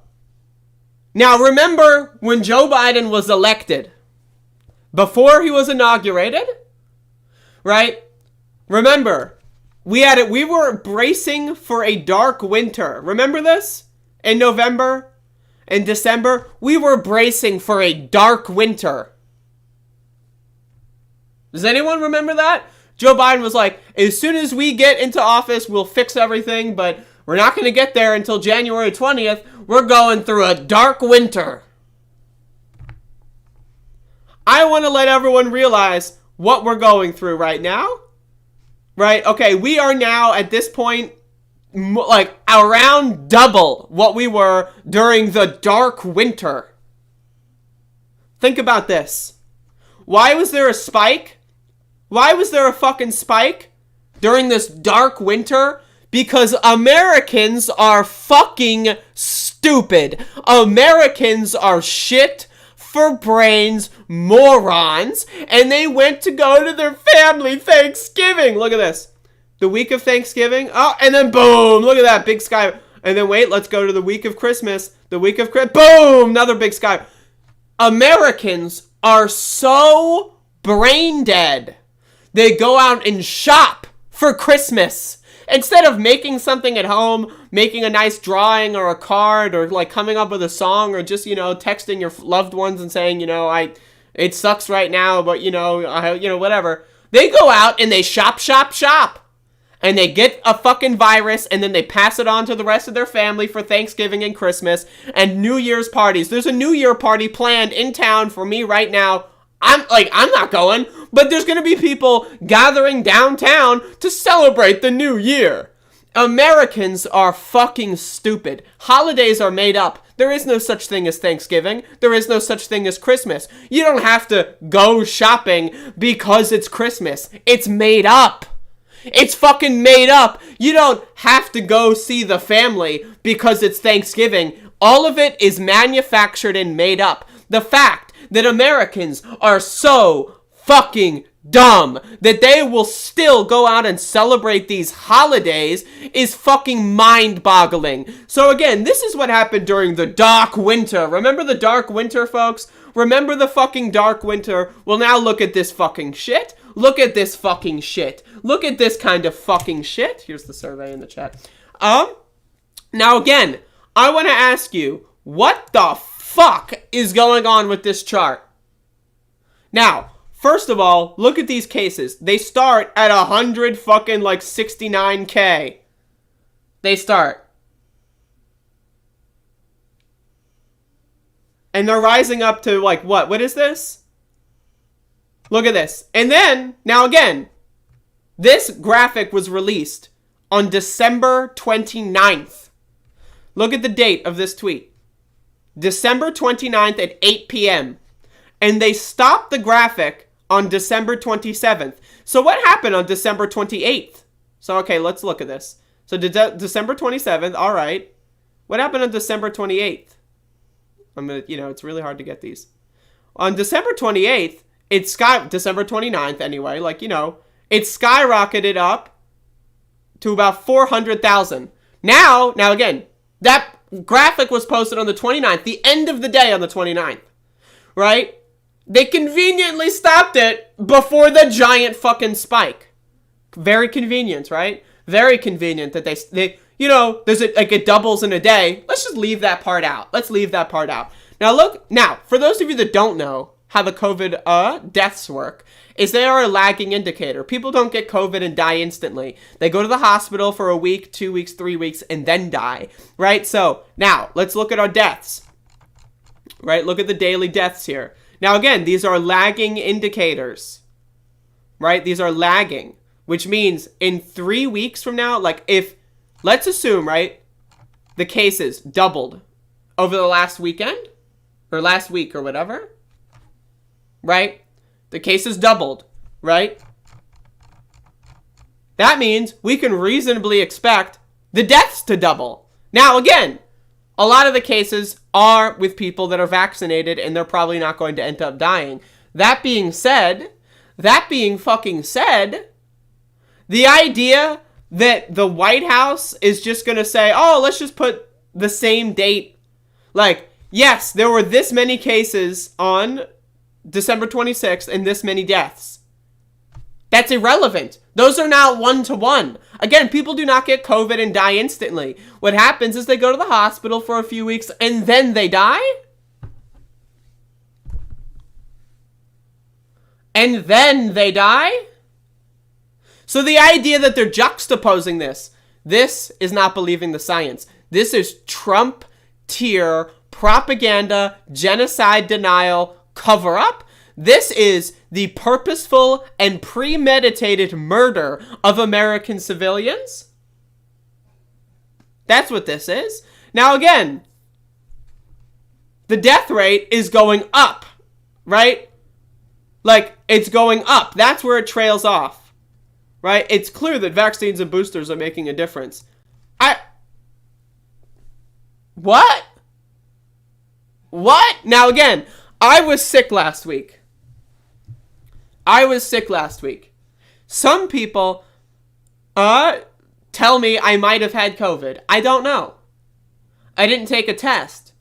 Speaker 1: now remember when Joe Biden was elected, before he was inaugurated, right? Remember, we were bracing for a dark winter. Remember this? In November, in December, we were bracing for a dark winter. Does anyone remember that? Joe Biden was like, as soon as we get into office, we'll fix everything, but we're not going to get there until January 20th. We're going through a dark winter. I want to let everyone realize what we're going through right now. Right? Okay, we are now at this point like around double what we were during the dark winter. Think about this. Why was there a spike? Why was there a fucking spike during this dark winter? Because Americans are fucking stupid. Americans are shit for brains morons. And they went to go to their family Thanksgiving. Look at this. The week of Thanksgiving. Oh, and then boom. Look at that big sky. And then wait, let's go to the week of Christmas. The week of Christmas. Boom. Another big sky. Americans are so brain dead. They go out and shop for Christmas. Instead of making something at home, making a nice drawing or a card or like coming up with a song or just, texting your loved ones and saying, it sucks right now, but whatever. They go out and they shop. And they get a fucking virus and then they pass it on to the rest of their family for Thanksgiving and Christmas and New Year's parties. There's a New Year party planned in town for me right now. I'm not going, but there's going to be people gathering downtown to celebrate the new year. Americans are fucking stupid. Holidays are made up. There is no such thing as Thanksgiving. There is no such thing as Christmas. You don't have to go shopping because it's Christmas. It's made up. It's fucking made up. You don't have to go see the family because it's Thanksgiving. All of it is manufactured and made up. The fact that Americans are so fucking dumb that they will still go out and celebrate these holidays is fucking mind-boggling. So again, this is what happened during the dark winter. Remember the dark winter, folks? Remember the fucking dark winter? Well, now look at this fucking shit. Look at this fucking shit. Look at this kind of fucking shit. Here's the survey in the chat. Now again, I want to ask you, what the fuck is going on with this chart? Now, first of all, look at these cases. They start at 100 fucking 69K. They start. And they're rising up to what? What is this? Look at this. And then, now again, this graphic was released on December 29th. Look at the date of this tweet. December 29th at 8 p.m. And they stopped the graphic on December 27th. So what happened on December 28th? So, okay, let's look at this. So December 27th, all right. What happened on December 28th? It's really hard to get these. On December 28th, December 29th anyway, it skyrocketed up to about 400,000. Now again, that graphic was posted on the 29th, the end of the day on the 29th, right? They conveniently stopped it before the giant fucking spike. Very convenient, right? Very convenient that they there's it doubles in a day. Let's just leave that part out. Let's leave that part out. Now, for those of you that don't know how the COVID deaths work, is they are a lagging indicator. People don't get COVID and die instantly. They go to the hospital for a week, 2 weeks, 3 weeks, and then die, right? So, now, let's look at our deaths. right? Look at the daily deaths here. Now, again, these are lagging indicators, right? These are lagging, which means in 3 weeks from now, like if, let's assume, right, the cases doubled over the last weekend or last week or whatever, right? The cases doubled, right? That means we can reasonably expect the deaths to double. Now, again, a lot of the cases are with people that are vaccinated and they're probably not going to end up dying. That being fucking said, the idea that the White House is just going to say, oh, let's just put the same date. Like, yes, there were this many cases on December 26th and this many deaths. That's irrelevant. Those are not one-to-one. Again, people do not get COVID and die instantly. What happens is they go to the hospital for a few weeks and then they die? And then they die? So the idea that they're juxtaposing this is not believing the science. This is Trump tier propaganda, genocide denial, cover-up. This is the purposeful and premeditated murder of American civilians. That's what this is. Now again, the death rate is going up, right? Like, it's going up. That's where it trails off, right? It's clear that vaccines and boosters are making a difference. What? Now again, I was sick last week. Some people tell me I might have had COVID. I don't know. I didn't take a test.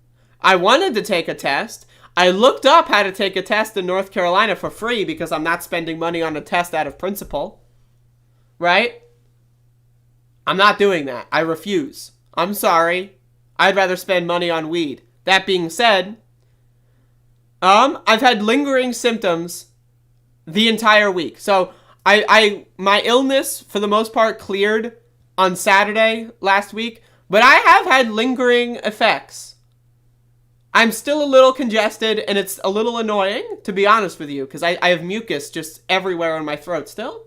Speaker 1: I wanted to take a test. I looked up how to take a test in North Carolina for free because I'm not spending money on a test out of principle. Right? I'm not doing that. I refuse. I'm sorry. I'd rather spend money on weed. That being said, I've had lingering symptoms the entire week. So my illness for the most part cleared on Saturday last week, but I have had lingering effects. I'm still a little congested and it's a little annoying, to be honest with you, because I have mucus just everywhere in my throat still.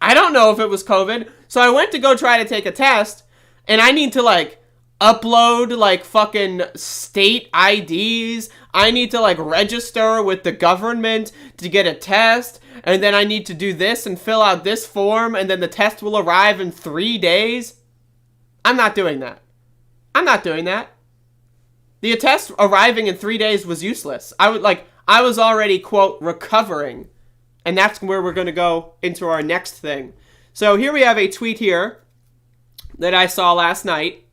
Speaker 1: I don't know if it was COVID, so I went to go try to take a test, and I need to like upload like fucking state IDs. I need to like register with the government to get a test, and then I need to do this and fill out this form, and then the test will arrive in 3 days. I'm not doing that. The test arriving in 3 days was useless. I was already, quote, recovering. And that's where we're going to go into our next thing. So here we have a tweet here that I saw last night.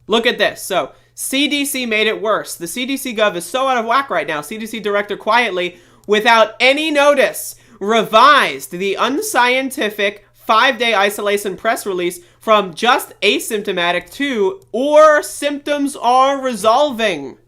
Speaker 1: Look at this. So CDC made it worse. The CDC gov is so out of whack right now. CDC director quietly, without any notice, revised the unscientific 5-day isolation press release from just asymptomatic to or symptoms are resolving.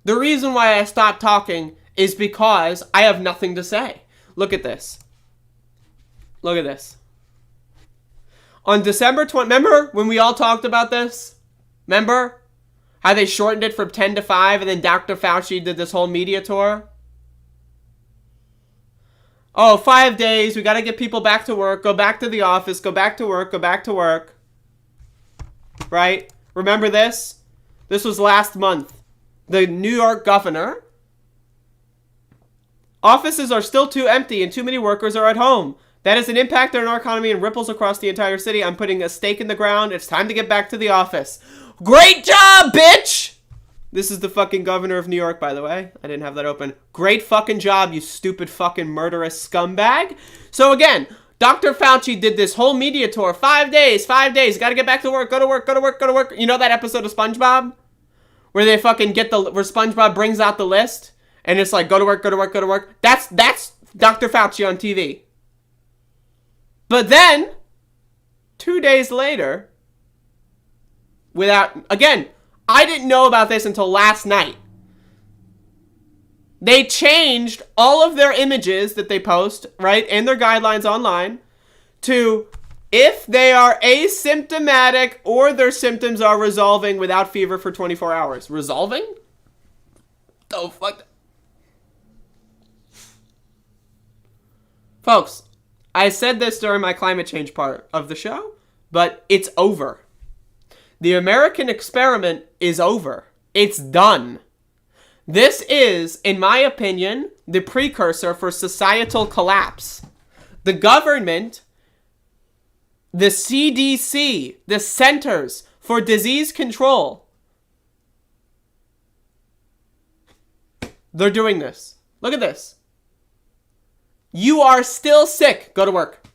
Speaker 1: The reason why I stopped talking is because I have nothing to say. Look at this. Look at this. On December 20, remember when we all talked about this? Remember how they shortened it from 10 to 5 and then Dr. Fauci did this whole media tour? Oh, 5 days. We got to get people back to work. Go back to the office. Go back to work. Go back to work. Right? Remember this? This was last month. The New York governor. Offices are still too empty and too many workers are at home. That has an impact on our economy and ripples across the entire city. I'm putting a stake in the ground. It's time to get back to the office. Great job, bitch! This is the fucking governor of New York, by the way. I didn't have that open. Great fucking job, you stupid fucking murderous scumbag. So again, Dr. Fauci did this whole media tour. 5 days. Gotta get back to work. Go to work. You know that episode of SpongeBob? Where they fucking where SpongeBob brings out the list and it's like, go to work. That's Dr. Fauci on TV. But then, 2 days later, again, I didn't know about this until last night. They changed all of their images that they post, right, and their guidelines online to if they are asymptomatic or their symptoms are resolving without fever for 24 hours. Resolving? Oh, fuck. Folks, I said this during my climate change part of the show, but it's over. The American experiment is over. It's done. This is, in my opinion, the precursor for societal collapse. The government, the CDC, the Centers for Disease Control, they're doing this. Look at this. You are still sick. Go to work.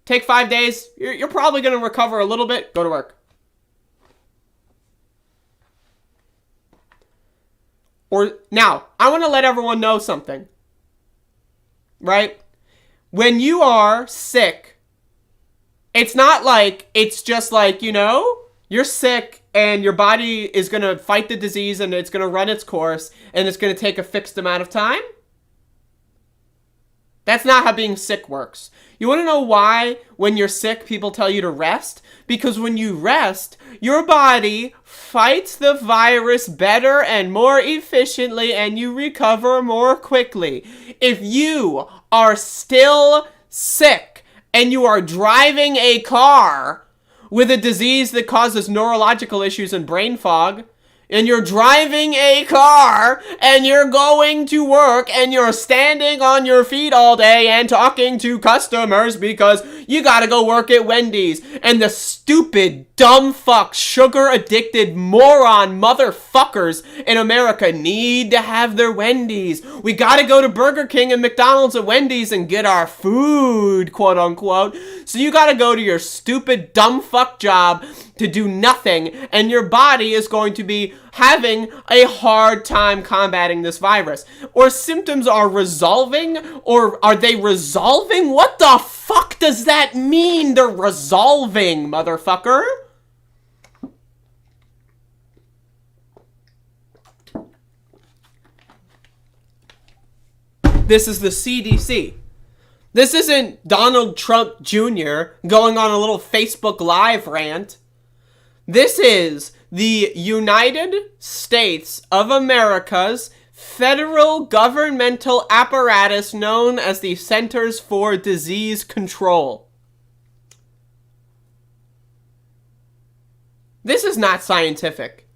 Speaker 1: Take 5 days. You're probably going to recover a little bit. Go to work. Or now, I want to let everyone know something. Right? When you are sick, it's not like, it's just like, you know, you're sick and your body is going to fight the disease and it's going to run its course and it's going to take a fixed amount of time. That's not how being sick works. You want to know why when you're sick people tell you to rest? Because when you rest, your body fights the virus better and more efficiently and you recover more quickly. If you are still sick and you are driving a car with a disease that causes neurological issues and brain fog, and you're driving a car, and you're going to work, and you're standing on your feet all day and talking to customers because you gotta go work at Wendy's, and the stupid, dumb fuck, sugar-addicted moron motherfuckers in America need to have their Wendy's. We gotta go to Burger King and McDonald's and Wendy's and get our food, quote-unquote. So you gotta go to your stupid, dumb fuck job to do nothing, and your body is going to be having a hard time combating this virus. Or symptoms are resolving, or are they resolving? What the fuck does that mean, they're resolving, motherfucker? This is the CDC. This isn't Donald Trump Jr. going on a little Facebook Live rant. This is the United States of America's federal governmental apparatus known as the Centers for Disease Control. This is not scientific.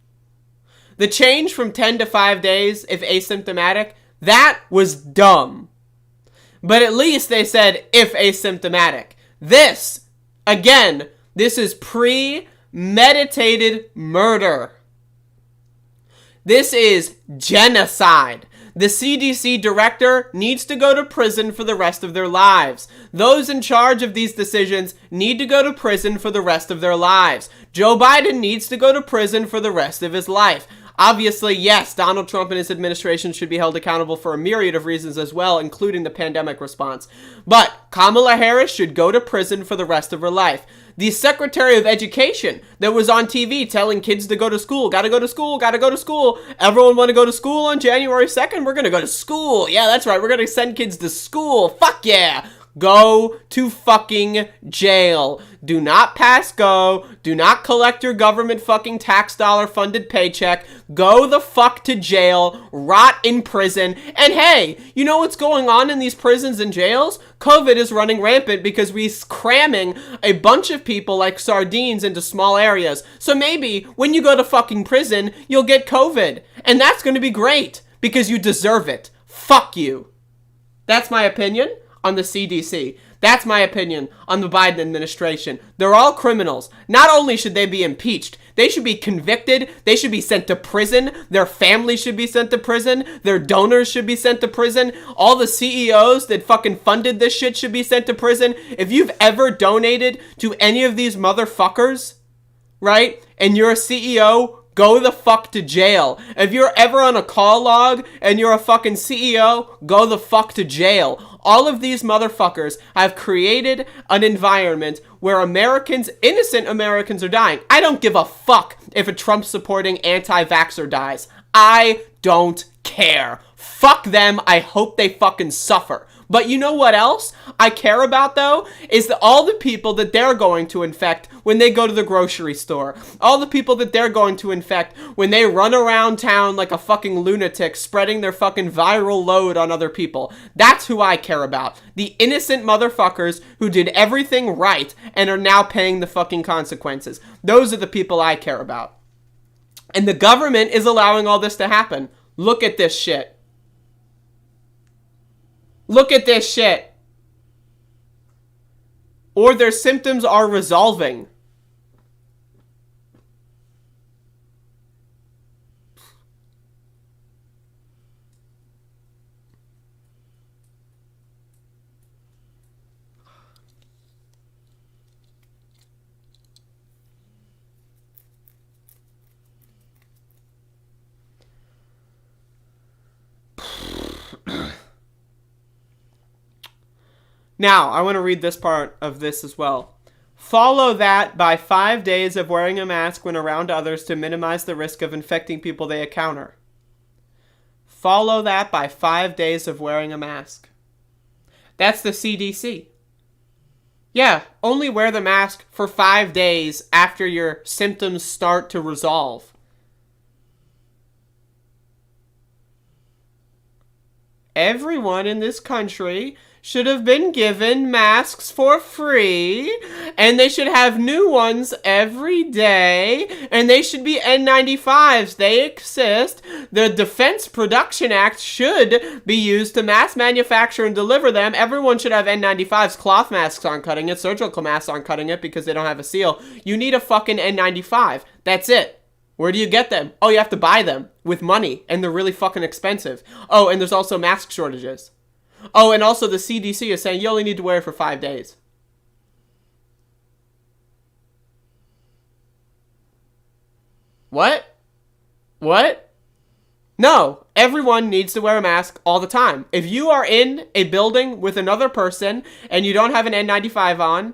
Speaker 1: The change from 10 to 5 days, if asymptomatic, that was dumb. But at least they said, if asymptomatic. This, again, this is premeditated murder. This is genocide. The CDC director needs to go to prison for the rest of their lives. Those in charge of these decisions need to go to prison for the rest of their lives. Joe Biden needs to go to prison for the rest of his life. Obviously, yes, Donald Trump and his administration should be held accountable for a myriad of reasons as well, including the pandemic response. But Kamala Harris should go to prison for the rest of her life. The Secretary of Education that was on TV telling kids to go to school, gotta go to school, gotta go to school. Everyone want to go to school on January 2nd? We're gonna go to school. Yeah, that's right. We're gonna send kids to school. Fuck yeah. Go to fucking jail. Do not pass go. Do not collect your government fucking tax dollar funded paycheck. Go the fuck to jail. Rot in prison. And hey, you know what's going on in these prisons and jails? COVID is running rampant because we're cramming a bunch of people like sardines into small areas. So maybe when you go to fucking prison, you'll get COVID. And that's going to be great because you deserve it. Fuck you. That's my opinion on the CDC. That's my opinion on the Biden administration. They're all criminals. Not only should they be impeached, they should be convicted. They should be sent to prison. Their families should be sent to prison. Their donors should be sent to prison. All the CEOs that fucking funded this shit should be sent to prison. If you've ever donated to any of these motherfuckers, right, and you're a CEO, go the fuck to jail. If you're ever on a call log and you're a fucking CEO, go the fuck to jail. All of these motherfuckers have created an environment where innocent Americans are dying. I don't give a fuck if a Trump-supporting anti-vaxxer dies. I don't care. Fuck them. I hope they fucking suffer. But you know what else I care about, though? Is that all the people that they're going to infect when they go to the grocery store. All the people that they're going to infect when they run around town like a fucking lunatic, spreading their fucking viral load on other people. That's who I care about. The innocent motherfuckers who did everything right and are now paying the fucking consequences. Those are the people I care about. And the government is allowing all this to happen. Look at this shit. Look at this shit. Or their symptoms are resolving. Now, I want to read this part of this as well. Follow that by 5 days of wearing a mask when around others to minimize the risk of infecting people they encounter. Follow that by 5 days of wearing a mask. That's the CDC. Yeah, only wear the mask for 5 days after your symptoms start to resolve. Everyone in this country should have been given masks for free, and they should have new ones every day, and they should be N95s. They exist. The Defense Production Act should be used to mass manufacture and deliver them. Everyone should have N95s. Cloth masks aren't cutting it. Surgical masks aren't cutting it because they don't have a seal. You need a fucking N95. That's it. Where do you get them? Oh, you have to buy them with money, and they're really fucking expensive. Oh, and there's also mask shortages. Oh, and also the CDC is saying you only need to wear it for 5 days. What? What? No, everyone needs to wear a mask all the time. If you are in a building with another person and you don't have an N95 on,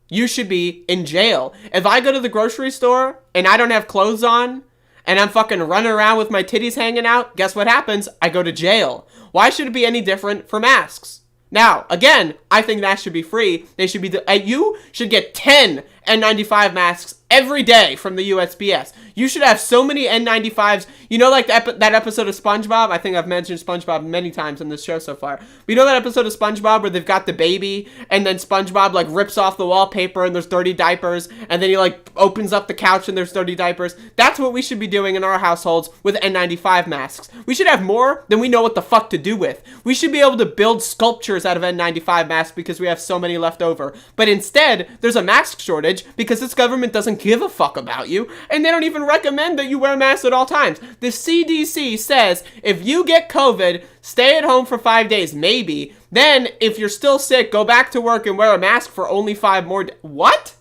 Speaker 1: you should be in jail. If I go to the grocery store and I don't have clothes on and I'm fucking running around with my titties hanging out, guess what happens? I go to jail. Why should it be any different for masks? Now, again, I think that should be free. They should be you should get 10 N95 masks every day from the USPS. You should have so many N95s. You know, like that episode of SpongeBob? I think I've mentioned SpongeBob many times in this show so far. But you know that episode of SpongeBob where they've got the baby and then SpongeBob like rips off the wallpaper and there's dirty diapers and then he like opens up the couch and there's dirty diapers? That's what we should be doing in our households with N95 masks. We should have more than we know what the fuck to do with. We should be able to build sculptures out of N95 masks because we have so many left over. But instead, there's a mask shortage because this government doesn't give a fuck about you, and they don't even recommend that you wear masks at all times. The CDC says if you get COVID, stay at home for 5 days, maybe. Then, if you're still sick, go back to work and wear a mask for only 5 more days. What?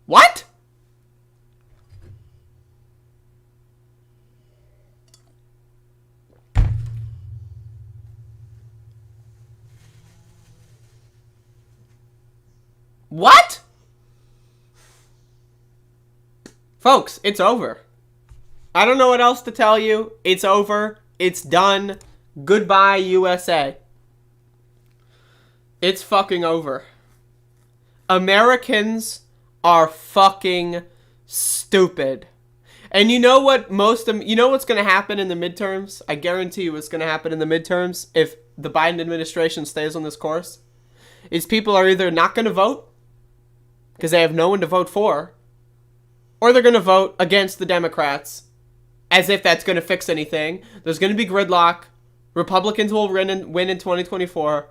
Speaker 1: What? What? Folks, it's over. I don't know what else to tell you. It's over. It's done. Goodbye, USA. It's fucking over. Americans are fucking stupid. And you know what you know what's going to happen in the midterms? I guarantee you what's going to happen in the midterms if the Biden administration stays on this course. Is people are either not going to vote because they have no one to vote for, or they're going to vote against the Democrats as if that's going to fix anything. There's going to be gridlock. Republicans will win in 2024.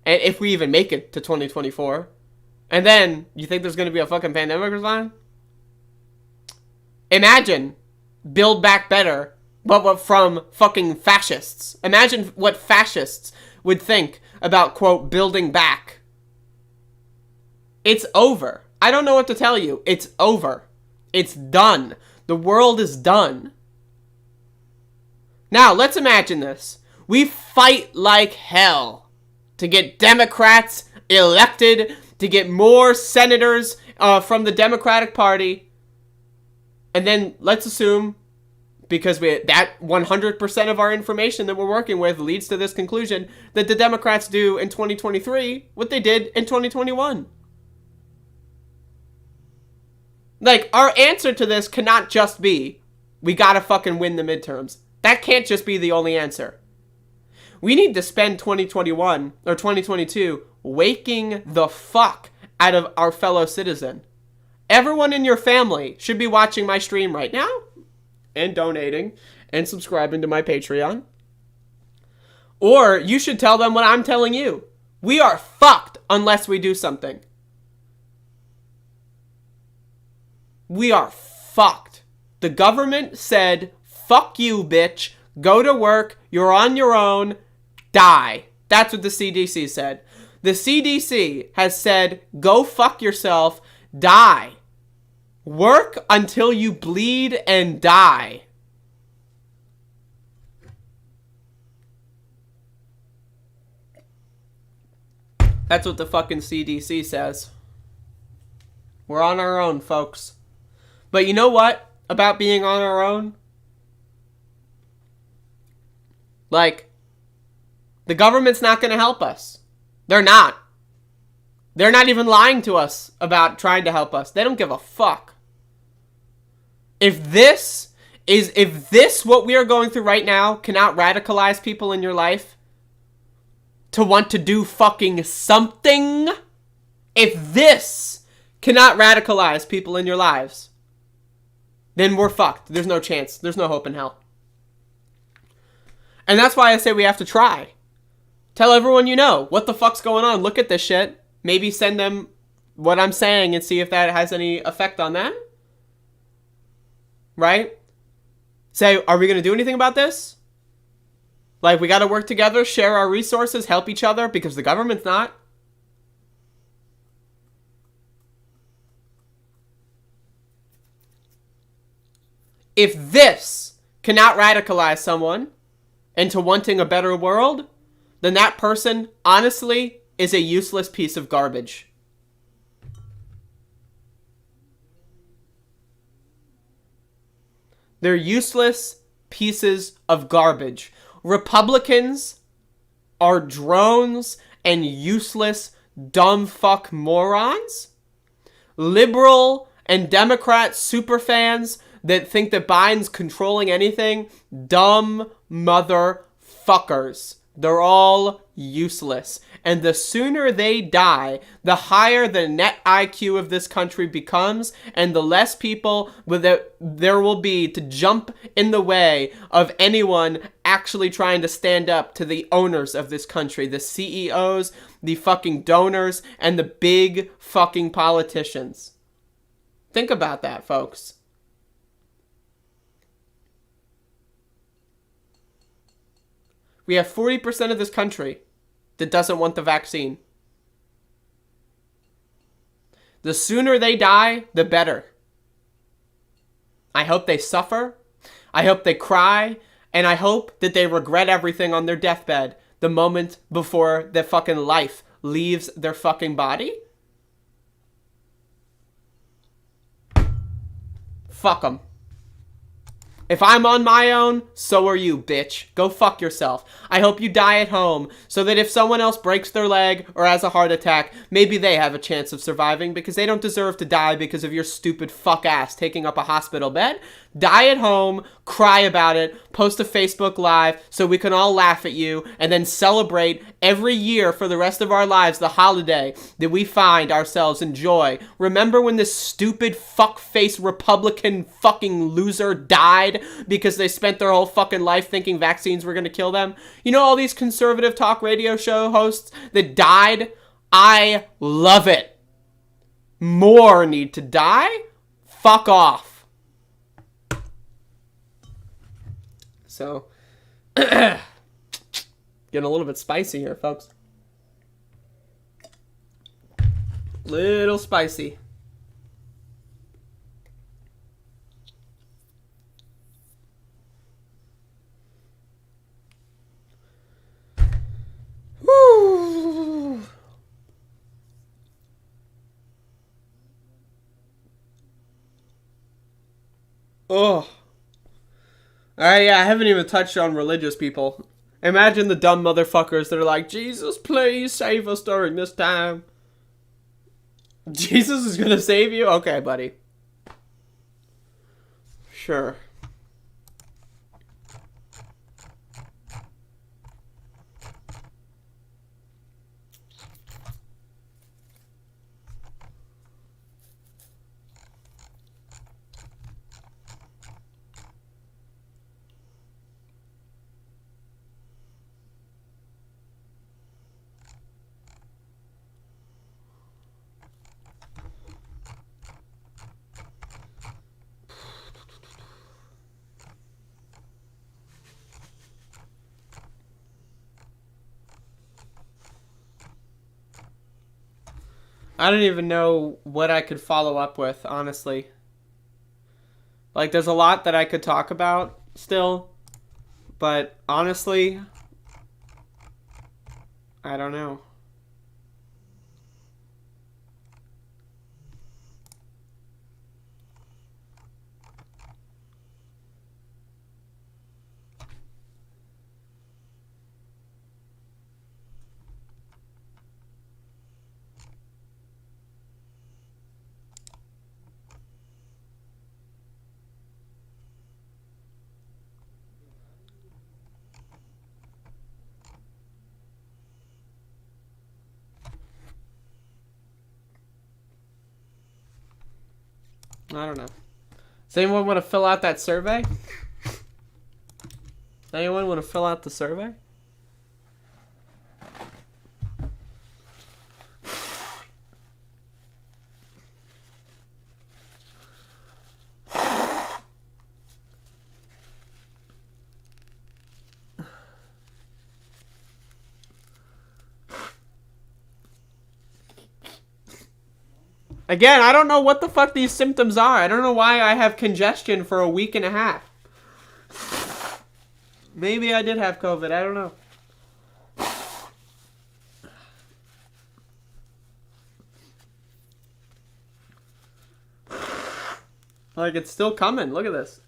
Speaker 1: And if we even make it to 2024. And then, you think there's going to be a fucking pandemic or something? Imagine Build Back Better, but from fucking fascists. Imagine what fascists would think about, quote, building back. It's over. I don't know what to tell you. It's over. It's done. The world is done. Now, let's imagine this. We fight like hell. to get Democrats elected, to get more senators from the Democratic Party. And then let's assume, because that 100% of our information that we're working with leads to this conclusion, that the Democrats do in 2023 what they did in 2021. Like, our answer to this cannot just be, we gotta fucking win the midterms. That can't just be the only answer. We need to spend 2021 or 2022 waking the fuck out of our fellow citizen. Everyone in your family should be watching my stream right now and donating and subscribing to my Patreon. Or you should tell them what I'm telling you. We are fucked unless we do something. We are fucked. The government said, fuck you, bitch. Go to work. You're on your own. Die. That's what the CDC said. The CDC has said, go fuck yourself. Die. Work until you bleed and die. That's what the fucking CDC says. We're on our own, folks. But you know what about being on our own? Like, the government's not going to help us. They're not. They're not even lying to us about trying to help us. They don't give a fuck. If this, what we are going through right now, cannot radicalize people in your life to want to do fucking something, if this cannot radicalize people in your lives, then we're fucked. There's no chance. There's no hope in hell. And that's why I say we have to try. Tell everyone you know, what the fuck's going on? Look at this shit. Maybe send them what I'm saying and see if that has any effect on them. Right? Say, are we going to do anything about this? Like, we got to work together, share our resources, help each other, because the government's not. If this cannot radicalize someone into wanting a better world, then that person, honestly, is a useless piece of garbage. They're useless pieces of garbage. Republicans are drones and useless dumb fuck morons. Liberal and Democrat superfans that think that Biden's controlling anything, dumb motherfuckers. They're all useless. And the sooner they die, the higher the net IQ of this country becomes, and the less people there will be to jump in the way of anyone actually trying to stand up to the owners of this country, the CEOs, the fucking donors, and the big fucking politicians. Think about that, folks. We have 40% of this country that doesn't want the vaccine. The sooner they die, the better. I hope they suffer. I hope they cry. And I hope that they regret everything on their deathbed the moment before their fucking life leaves their fucking body. Fuck them. If I'm on my own, so are you, bitch. Go fuck yourself. I hope you die at home so that if someone else breaks their leg or has a heart attack, maybe they have a chance of surviving because they don't deserve to die because of your stupid fuck ass taking up a hospital bed. Die at home, cry about it, post a Facebook Live so we can all laugh at you, and then celebrate every year for the rest of our lives the holiday that we find ourselves enjoy. Remember when this stupid fuckface Republican fucking loser died because they spent their whole fucking life thinking vaccines were going to kill them? You know all these conservative talk radio show hosts that died? I love it. More need to die? Fuck off. So, getting a little bit spicy here, folks. Little spicy. Woo. Ugh. Yeah, I haven't even touched on religious people. Imagine the dumb motherfuckers that are like, Jesus, please save us during this time. Jesus is gonna save you? Okay, buddy. Sure. I don't even know what I could follow up with, honestly. Like, there's a lot that I could talk about still, but honestly, I don't know. I don't know. Does anyone want to fill out that survey? Anyone want to fill out the survey? Again, I don't know what the fuck these symptoms are. I don't know why I have congestion for a week and a half. Maybe I did have COVID. I don't know. Like, it's still coming. Look at this.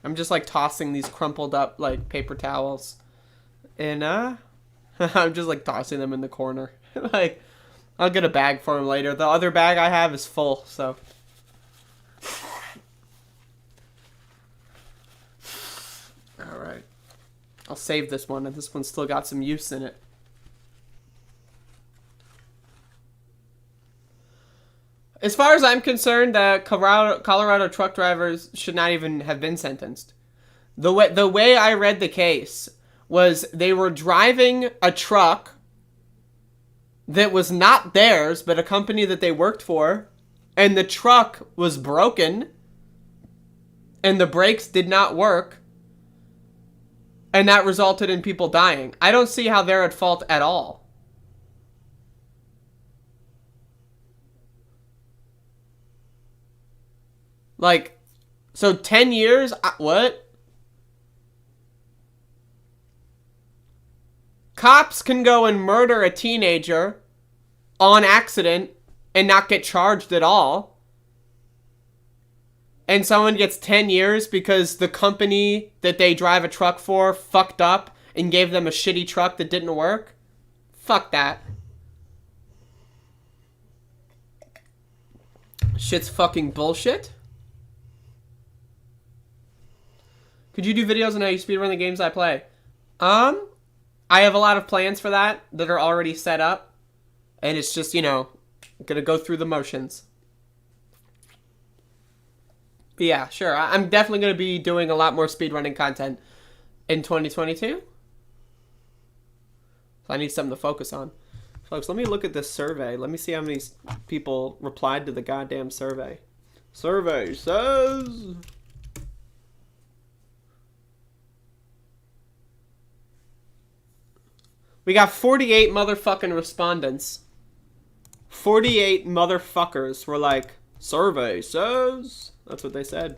Speaker 1: I'm just, like, tossing these crumpled up, like, paper towels. And, I'm just, like, tossing them in the corner. Like, I'll get a bag for them later. The other bag I have is full, so. Alright. I'll save this one, and this one's still got some use in it. As far as I'm concerned, Colorado truck drivers should not even have been sentenced. The way I read the case was they were driving a truck that was not theirs, but a company that they worked for, and the truck was broken, and the brakes did not work, and that resulted in people dying. I don't see how they're at fault at all. Like, so 10 years? What? Cops can go and murder a teenager on accident and not get charged at all. And someone gets 10 years because the company that they drive a truck for fucked up and gave them a shitty truck that didn't work? Fuck that. Shit's fucking bullshit. Could you do videos on how you speedrun the games I play? I have a lot of plans for that are already set up. And it's just, you know, gonna go through the motions. But yeah, sure. I'm definitely gonna be doing a lot more speedrunning content in 2022. So I need something to focus on. Folks, let me look at this survey. Let me see how many people replied to the goddamn survey. Survey says... We got 48 motherfucking respondents. 48 motherfuckers were like, survey says... That's what they said.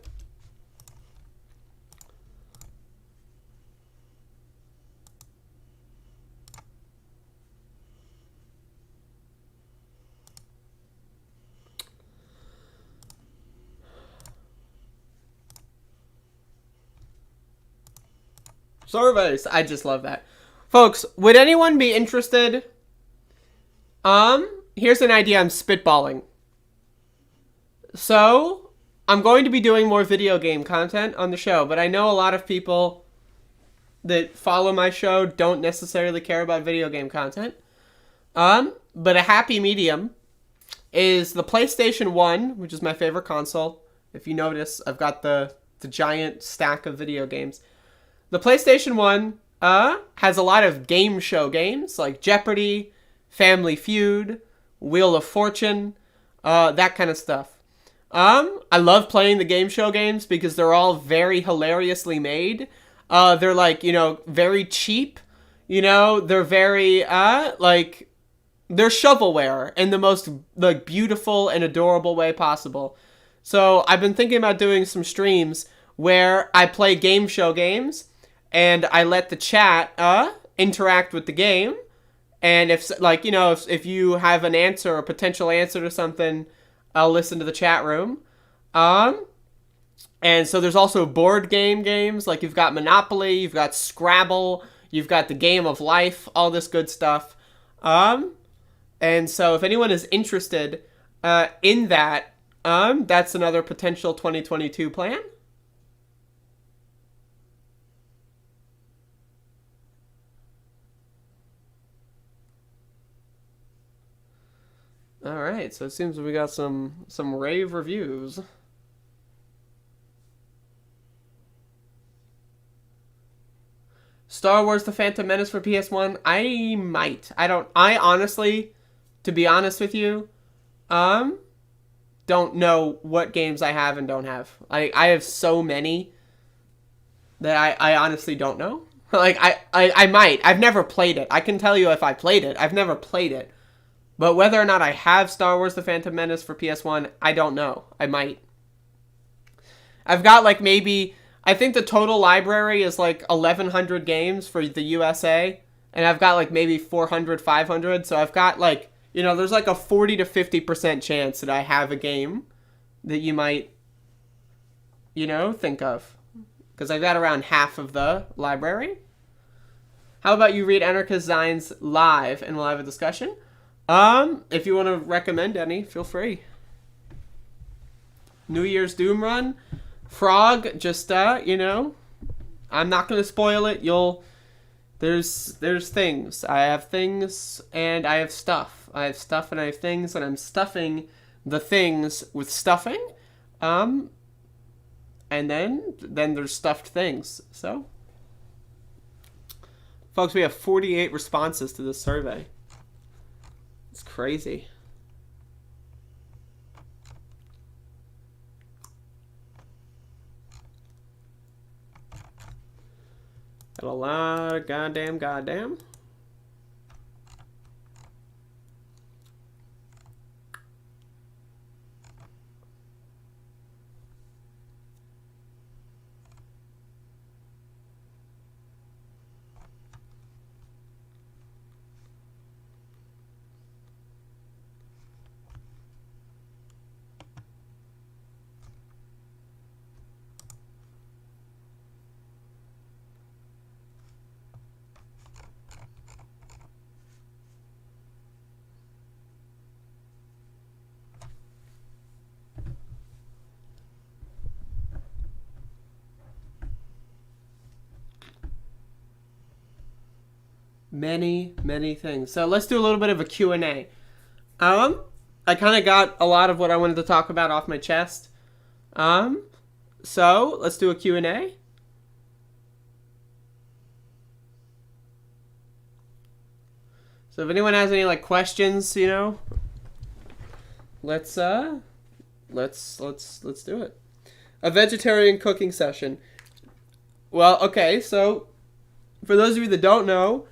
Speaker 1: Surveys. I just love that. Folks, would anyone be interested? Here's an idea I'm spitballing. So, I'm going to be doing more video game content on the show, but I know a lot of people that follow my show don't necessarily care about video game content. But a happy medium is the PlayStation 1, which is my favorite console. If you notice, I've got the giant stack of video games. The PlayStation 1 has a lot of game show games like Jeopardy, Family Feud, Wheel of Fortune, that kind of stuff. I love playing the game show games because they're all very hilariously made. They're like, very cheap. They're very, they're shovelware in the most beautiful and adorable way possible. So I've been thinking about doing some streams where I play game show games and I let the chat interact with the game. And if you have an answer or potential answer to something, I'll listen to the chat room. And so there's also board games, like you've got Monopoly, you've got Scrabble, you've got the Game of Life, all this good stuff. And so if anyone is interested in that, that's another potential 2022 plan. All right, so it seems we got some rave reviews. Star Wars The Phantom Menace for PS1? I might. I honestly, to be honest with you, don't know what games I have and don't have. I have so many that I honestly don't know. I might. I've never played it. I can tell you if I played it. I've never played it. But whether or not I have Star Wars The Phantom Menace for PS1, I don't know. I might. I've got maybe... I think the total library is 1,100 games for the USA. And I've got maybe 400, 500. So I've got there's a 40 to 50% chance that I have a game that you might, think of. Because I've got around half of the library. How about you read Anarchist Zines live and we'll have a discussion? If you want to recommend any, feel free. New Year's Doom Run. Frog, just, I'm not going to spoil it. There's things. I have things and I have stuff. I have stuff and I have things and I'm stuffing the things with stuffing. And then there's stuffed things. So, folks, we have 48 responses to this survey. It's crazy. Got a lot of goddamn. Many things. So let's do a little bit of a Q&A. I kind of got a lot of what I wanted to talk about off my chest. So let's do a Q&A. So if anyone has any questions, let's do it. A vegetarian cooking session. Well, okay, so for those of you that don't know,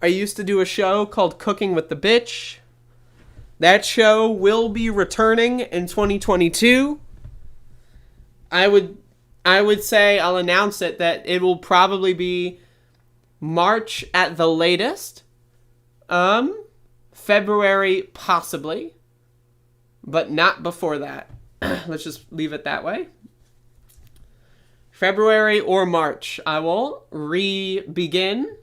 Speaker 1: I used to do a show called Cooking with the Bitch. That show will be returning in 2022. I would say, I'll announce it, that it will probably be March at the latest. February possibly. But not before that. Let's just leave it that way. February or March, I will begin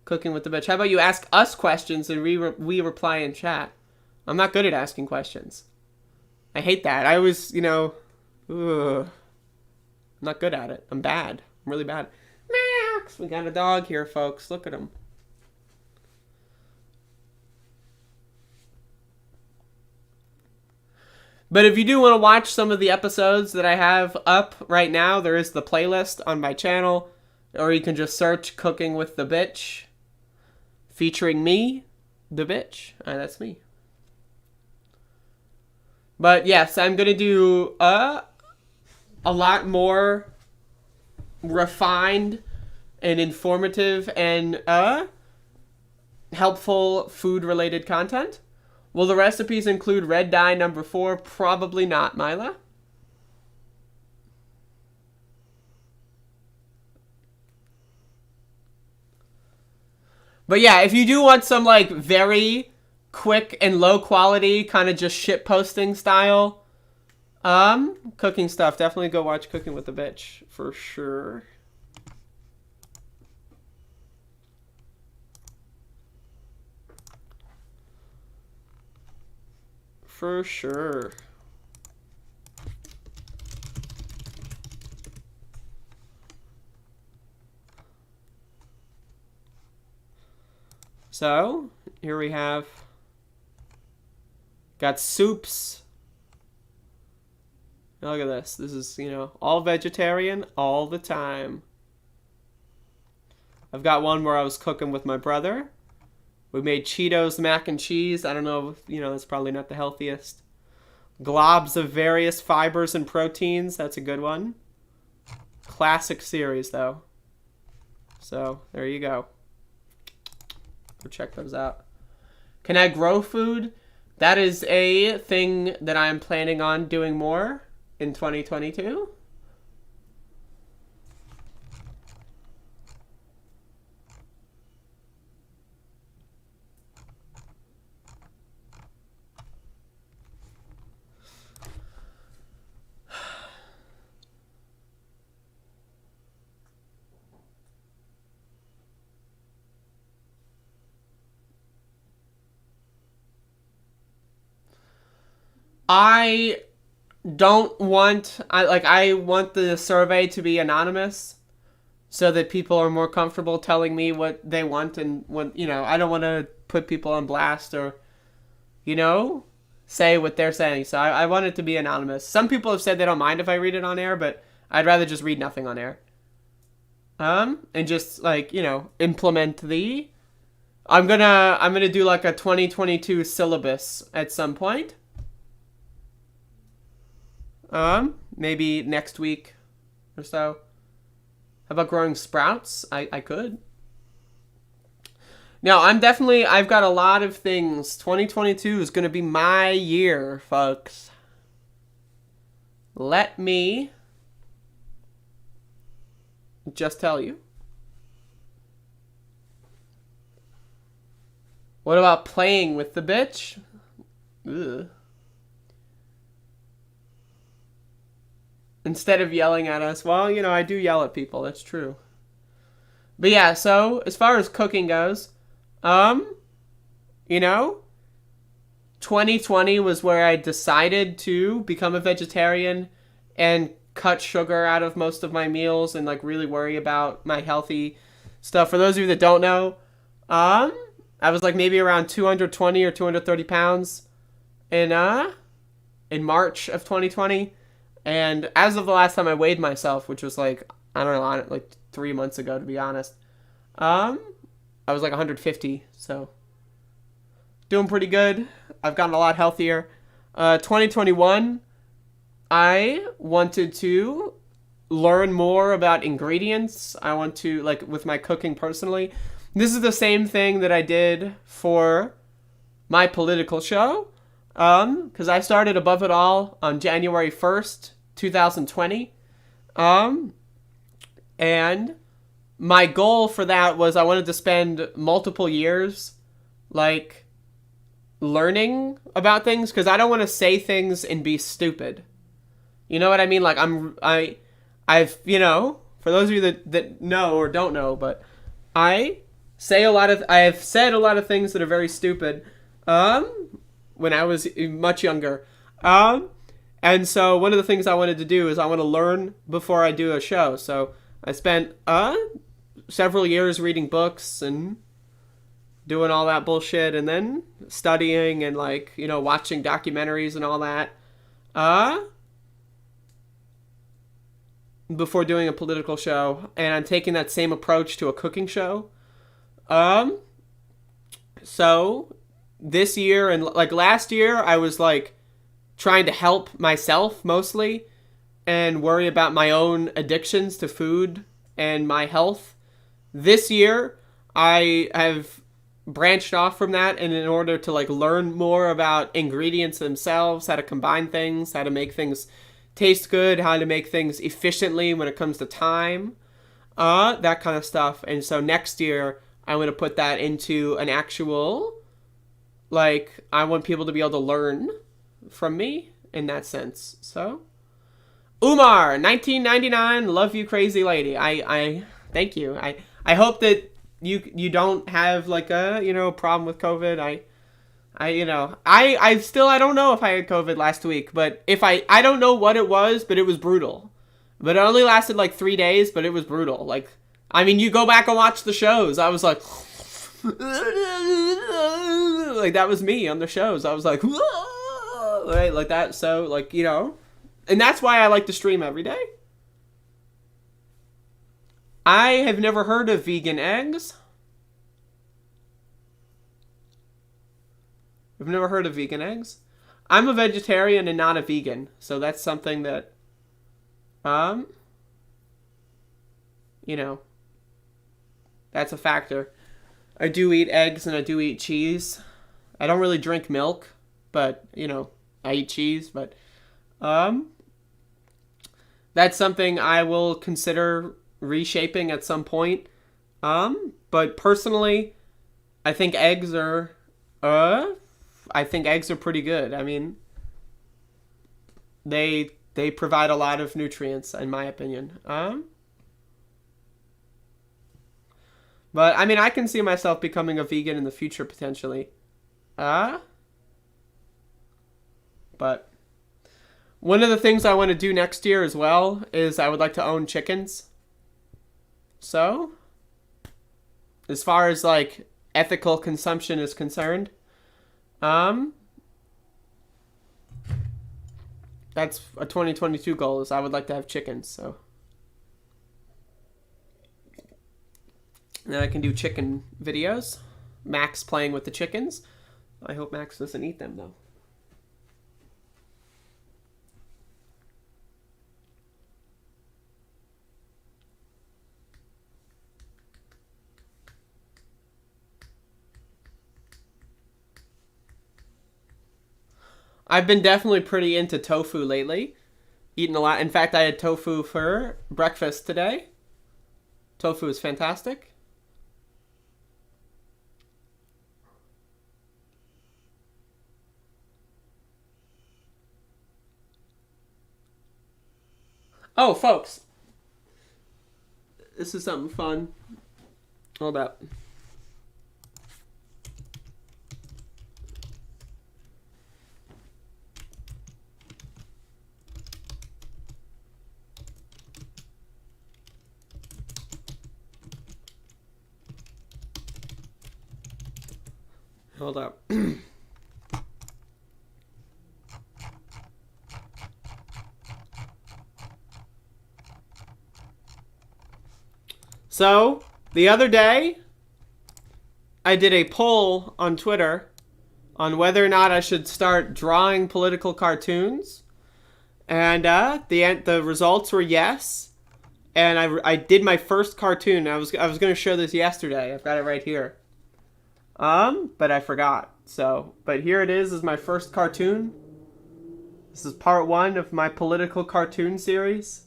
Speaker 1: cooking with the bitch. How about you ask us questions and we reply in chat? I'm not good at asking questions. I hate that. I always, I'm not good at it. I'm bad. I'm really bad. Max! We got a dog here, folks. Look at him. But if you do want to watch some of the episodes that I have up right now, there is the playlist on my channel. Or you can just search Cooking with the Bitch. Featuring me, the bitch. That's me. But yes, I'm going to do a lot more refined and informative and helpful food-related content. Will the recipes include red dye number 4? Probably not, Mila. But yeah, if you do want some like very quick and low quality kind of just shit posting style cooking stuff, definitely go watch Cooking with the Bitch for sure. For sure. So, here we have got soups. Look at this. This is, all vegetarian all the time. I've got one where I was cooking with my brother. We made Cheetos mac and cheese. I don't know, it's probably not the healthiest. Globs of various fibers and proteins. That's a good one. Classic series, though. So, there you go. Go check those out. Can I grow food? That is a thing that I'm planning on doing more in 2022. I want the survey to be anonymous so that people are more comfortable telling me what they want and what, I don't want to put people on blast or, say what they're saying. So I want it to be anonymous. Some people have said they don't mind if I read it on air, but I'd rather just read nothing on air. And just implement I'm gonna do like a 2022 syllabus at some point. Maybe next week or so. How about growing sprouts? I could. No, I've got a lot of things. 2022 is going to be my year, folks. Let me just tell you. What about playing with the bitch? Ugh. Instead of yelling at us. Well, I do yell at people. That's true. But yeah, so as far as cooking goes, 2020 was where I decided to become a vegetarian and cut sugar out of most of my meals and really worry about my healthy stuff. For those of you that don't know, I was maybe around 220 or 230 pounds in March of 2020. And as of the last time I weighed myself, which was I don't know, 3 months ago, to be honest, I was 150, so doing pretty good. I've gotten a lot healthier. 2021, I wanted to learn more about ingredients. I want to, with my cooking personally. This is the same thing that I did for my political show, because I started Above It All on January 1st, 2020. And my goal for that was I wanted to spend multiple years learning about things, because I don't want to say things and be stupid. You know what I mean? I've, for those of you that know or don't know, but I have said a lot of things that are very stupid, when I was much younger. And so one of the things I wanted to do is I want to learn before I do a show. So I spent, several years reading books and doing all that bullshit, and then studying and watching documentaries and all that. Before doing a political show, and I'm taking that same approach to a cooking show. So this year and last year, I was trying to help myself mostly and worry about my own addictions to food and my health. This year, I have branched off from that, and in order to learn more about ingredients themselves, how to combine things, how to make things taste good, how to make things efficiently when it comes to time, that kind of stuff. And so next year, I'm going to put that into an actual, I want people to be able to learn from me in that sense. So, Umar, 1999, love you, crazy lady. I thank you. I hope that you don't have a, problem with COVID. I don't know if I had COVID last week, but if I don't know what it was, but it was brutal. But it only lasted 3 days, but it was brutal. You go back and watch the shows. I was that was me on the shows. I was right, like that. So and that's why I like to stream every day. I have never heard of vegan eggs. I've never heard of vegan eggs. I'm a vegetarian and not a vegan, so that's something that, that's a factor. I do eat eggs and I do eat cheese. I don't really drink milk, but, I eat cheese, but, that's something I will consider reshaping at some point. But personally, I think eggs are pretty good. They provide a lot of nutrients, in my opinion. But I can see myself becoming a vegan in the future potentially. But one of the things I want to do next year as well is I would like to own chickens. So, as far as ethical consumption is concerned, that's a 2022 goal, is I would like to have chickens. So then I can do chicken videos. Max playing with the chickens. I hope Max doesn't eat them though. I've been definitely pretty into tofu lately. Eating a lot. In fact, I had tofu for breakfast today. Tofu is fantastic. Oh, folks. This is something fun. Hold up. Hold up. So, the other day, I did a poll on Twitter on whether or not I should start drawing political cartoons. And the results were yes. And I did my first cartoon. I was going to show this yesterday. I've got it right here. But I forgot. So, but here it is my first cartoon. This is part 1 of my political cartoon series.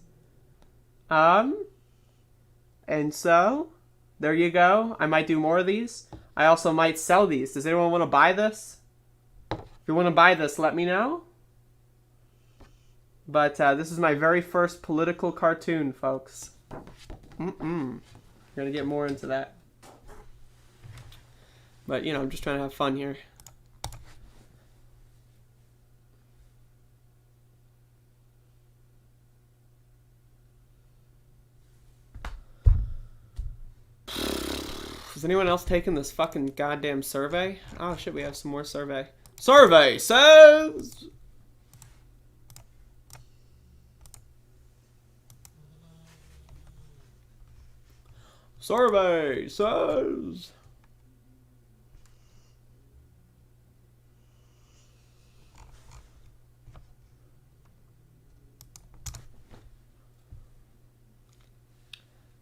Speaker 1: And so, there you go. I might do more of these. I also might sell these. Does anyone want to buy this? If you want to buy this, let me know. But this is my very first political cartoon, folks. We're going to get more into that. But, you know, I'm just trying to have fun here. Is anyone else taking this fucking goddamn survey? Oh shit, we have some more survey. Survey says... Survey says...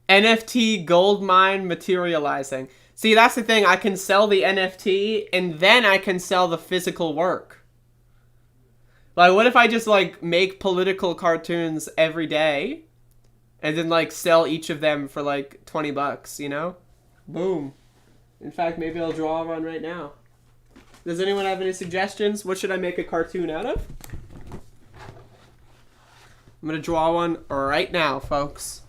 Speaker 1: NFT gold mine materializing. See, that's the thing. I can sell the NFT and then I can sell the physical work. Like, what if I just, like, make political cartoons every day and then, like, sell each of them for, like, 20 bucks, you know? Boom. In fact, maybe I'll draw one right now. Does anyone have any suggestions? What should I make a cartoon out of? I'm gonna draw one right now, folks.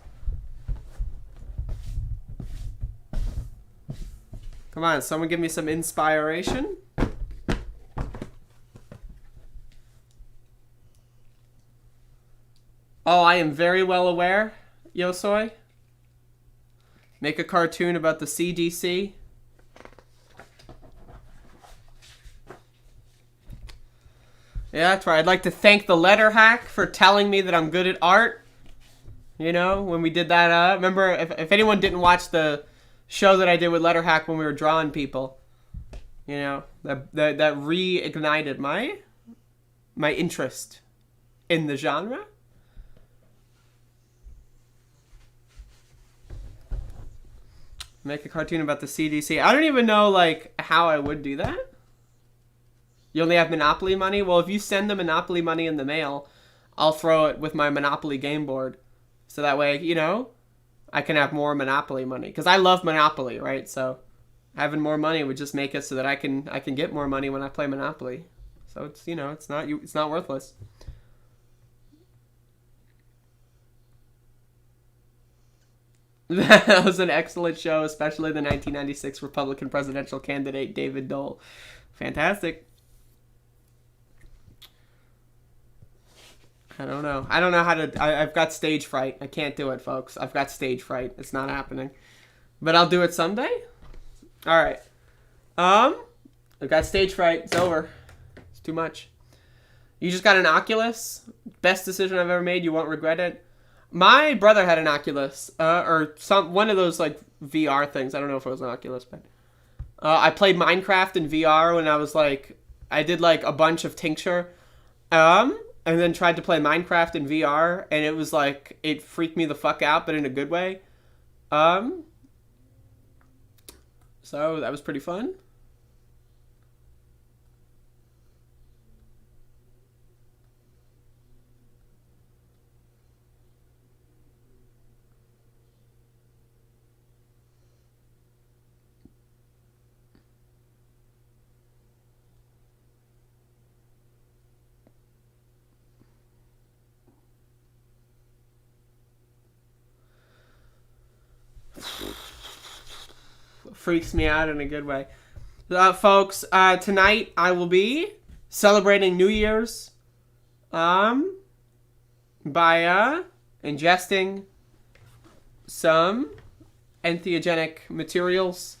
Speaker 1: Come on, someone give me some inspiration. Oh, I am very well aware, Yosoi. Make a cartoon about the CDC. Yeah, that's right. I'd like to thank the letter hack for telling me that I'm good at art. You know, when we did that, remember, if anyone didn't watch the show that I did with Letterhack when we were drawing people, you know, that reignited my interest in the genre. Make a cartoon about the CDC. I don't even know, like, how I would do that. You only have Monopoly money? Well, if you send the Monopoly money in the mail, I'll throw it with my Monopoly game board. So that way, you know, I can have more Monopoly money. Because I love Monopoly, right? So having more money would just make it so that I can get more money when I play Monopoly. So it's, you know, it's not worthless. That was an excellent show, especially the 1996 Republican presidential candidate, David Dole. Fantastic. I don't know how to... I've got stage fright. I can't do it, folks. I've got stage fright. It's not happening. But I'll do it someday. Alright. I've got stage fright. It's over. It's too much. You just got an Oculus? Best decision I've ever made. You won't regret it. My brother had an Oculus. Or one of those, like, VR things. I don't know if it was an Oculus, but... I played Minecraft in VR when I was, like... I did, like, a bunch of tincture. And then tried to play Minecraft in VR, and it was like, it freaked me the fuck out, but in a good way. So that was pretty fun. Freaks me out in a good way. Folks, tonight I will be celebrating New Year's by ingesting some entheogenic materials.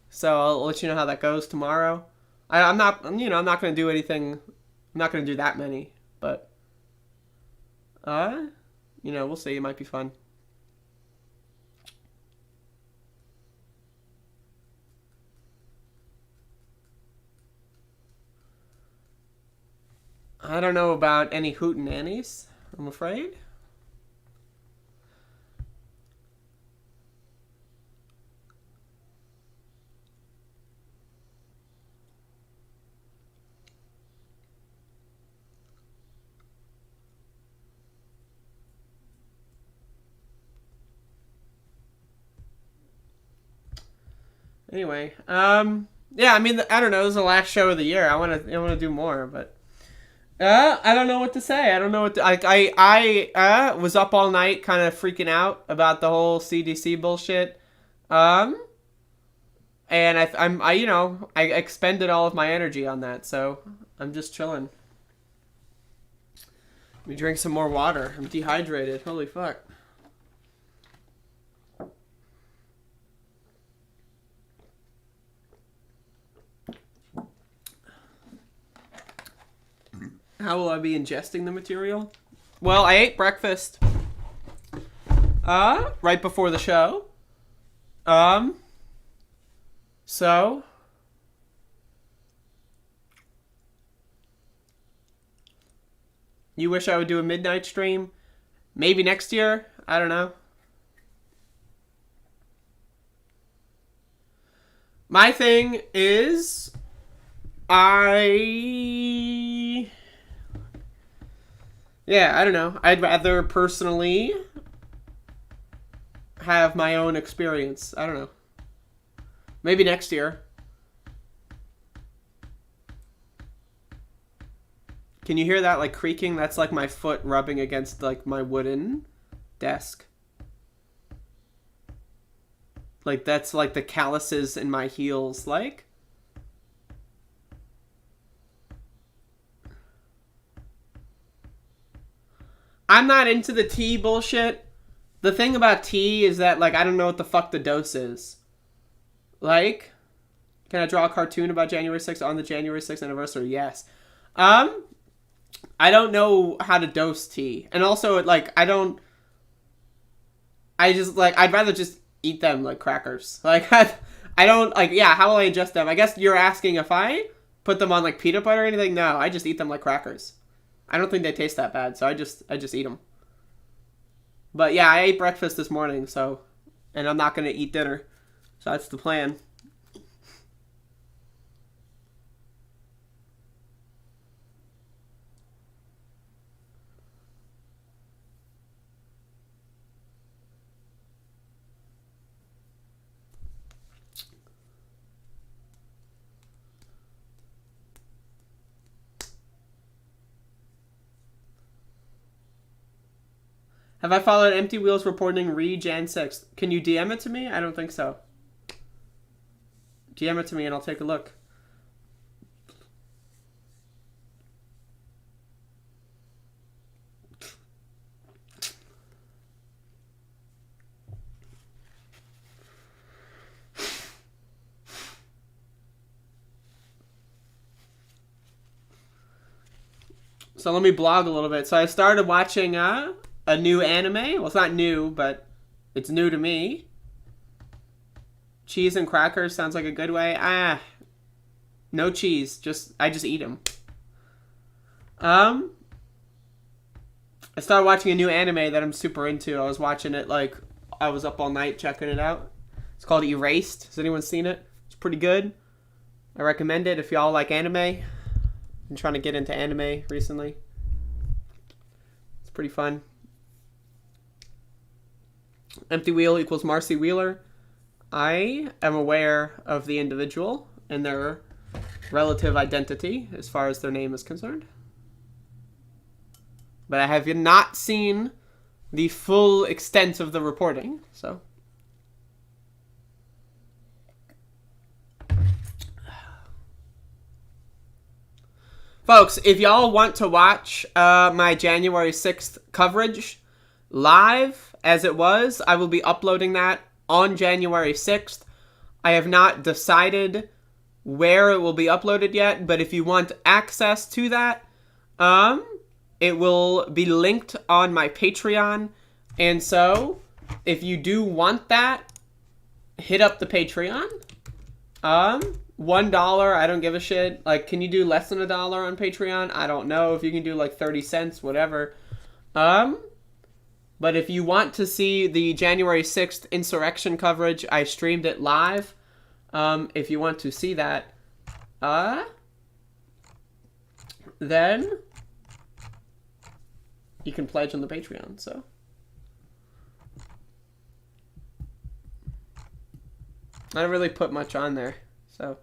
Speaker 1: So I'll let you know how that goes tomorrow. I'm not going to do anything. I'm not going to do that many, but we'll see. It might be fun. I don't know about any hootenannies, I'm afraid. Anyway, yeah, I mean, I don't know. This is the last show of the year. I want to do more, but I don't know what to say. I don't know what to, I was up all night kind of freaking out about the whole CDC bullshit. And I expended all of my energy on that, so I'm just chilling. Let me drink some more water. I'm dehydrated. Holy fuck. How will I be ingesting the material? Well, I ate breakfast right before the show. So you wish I would do a midnight stream? Maybe next year? I don't know. My thing is I don't know. I'd rather personally have my own experience. I don't know. Maybe next year. Can you hear that like creaking? That's like my foot rubbing against like my wooden desk. Like that's like the calluses in my heels like. I'm not into the tea bullshit. The thing about tea is that like I don't know what the fuck the dose is. Like, can I draw a cartoon about January 6th on the January 6th anniversary? Yes. I don't know how to dose tea. And also, like, I'd rather just eat them like crackers. Like, I don't, like, yeah, how will I ingest them? I guess you're asking if I put them on, like, peanut butter or anything? No, I just eat them like crackers. I don't think they taste that bad, so I just eat them. But, yeah, I ate breakfast this morning, so, and I'm not going to eat dinner. So that's the plan. Have I followed Empty Wheels reporting Jan 6th? Can you DM it to me? I don't think so. DM it to me and I'll take a look. So let me blog a little bit. So I started watching a new anime. Well, it's not new, but it's new to me. Cheese and crackers sounds like a good way. No cheese. I just eat them. I started watching a new anime that I'm super into. I was watching it like I was up all night checking it out. It's called Erased. Has anyone seen it? It's pretty good. I recommend it if y'all like anime. I'm trying to get into anime recently. It's pretty fun. Empty Wheel equals Marcy Wheeler. I am aware of the individual and their relative identity as far as their name is concerned. But I have not seen the full extent of the reporting, so. Folks, if y'all want to watch my January 6th coverage live as it was, I will be uploading that on January 6th. I have not decided where it will be uploaded yet, but if you want access to that, it will be linked on my Patreon. And so, if you do want that, hit up the Patreon. $1, I don't give a shit. Like, can you do less than $1 on Patreon? I don't know. If you can do like 30 cents, whatever. But if you want to see the January 6th insurrection coverage, I streamed it live. If you want to see that, then you can pledge on the Patreon, so. I don't really put much on there, so.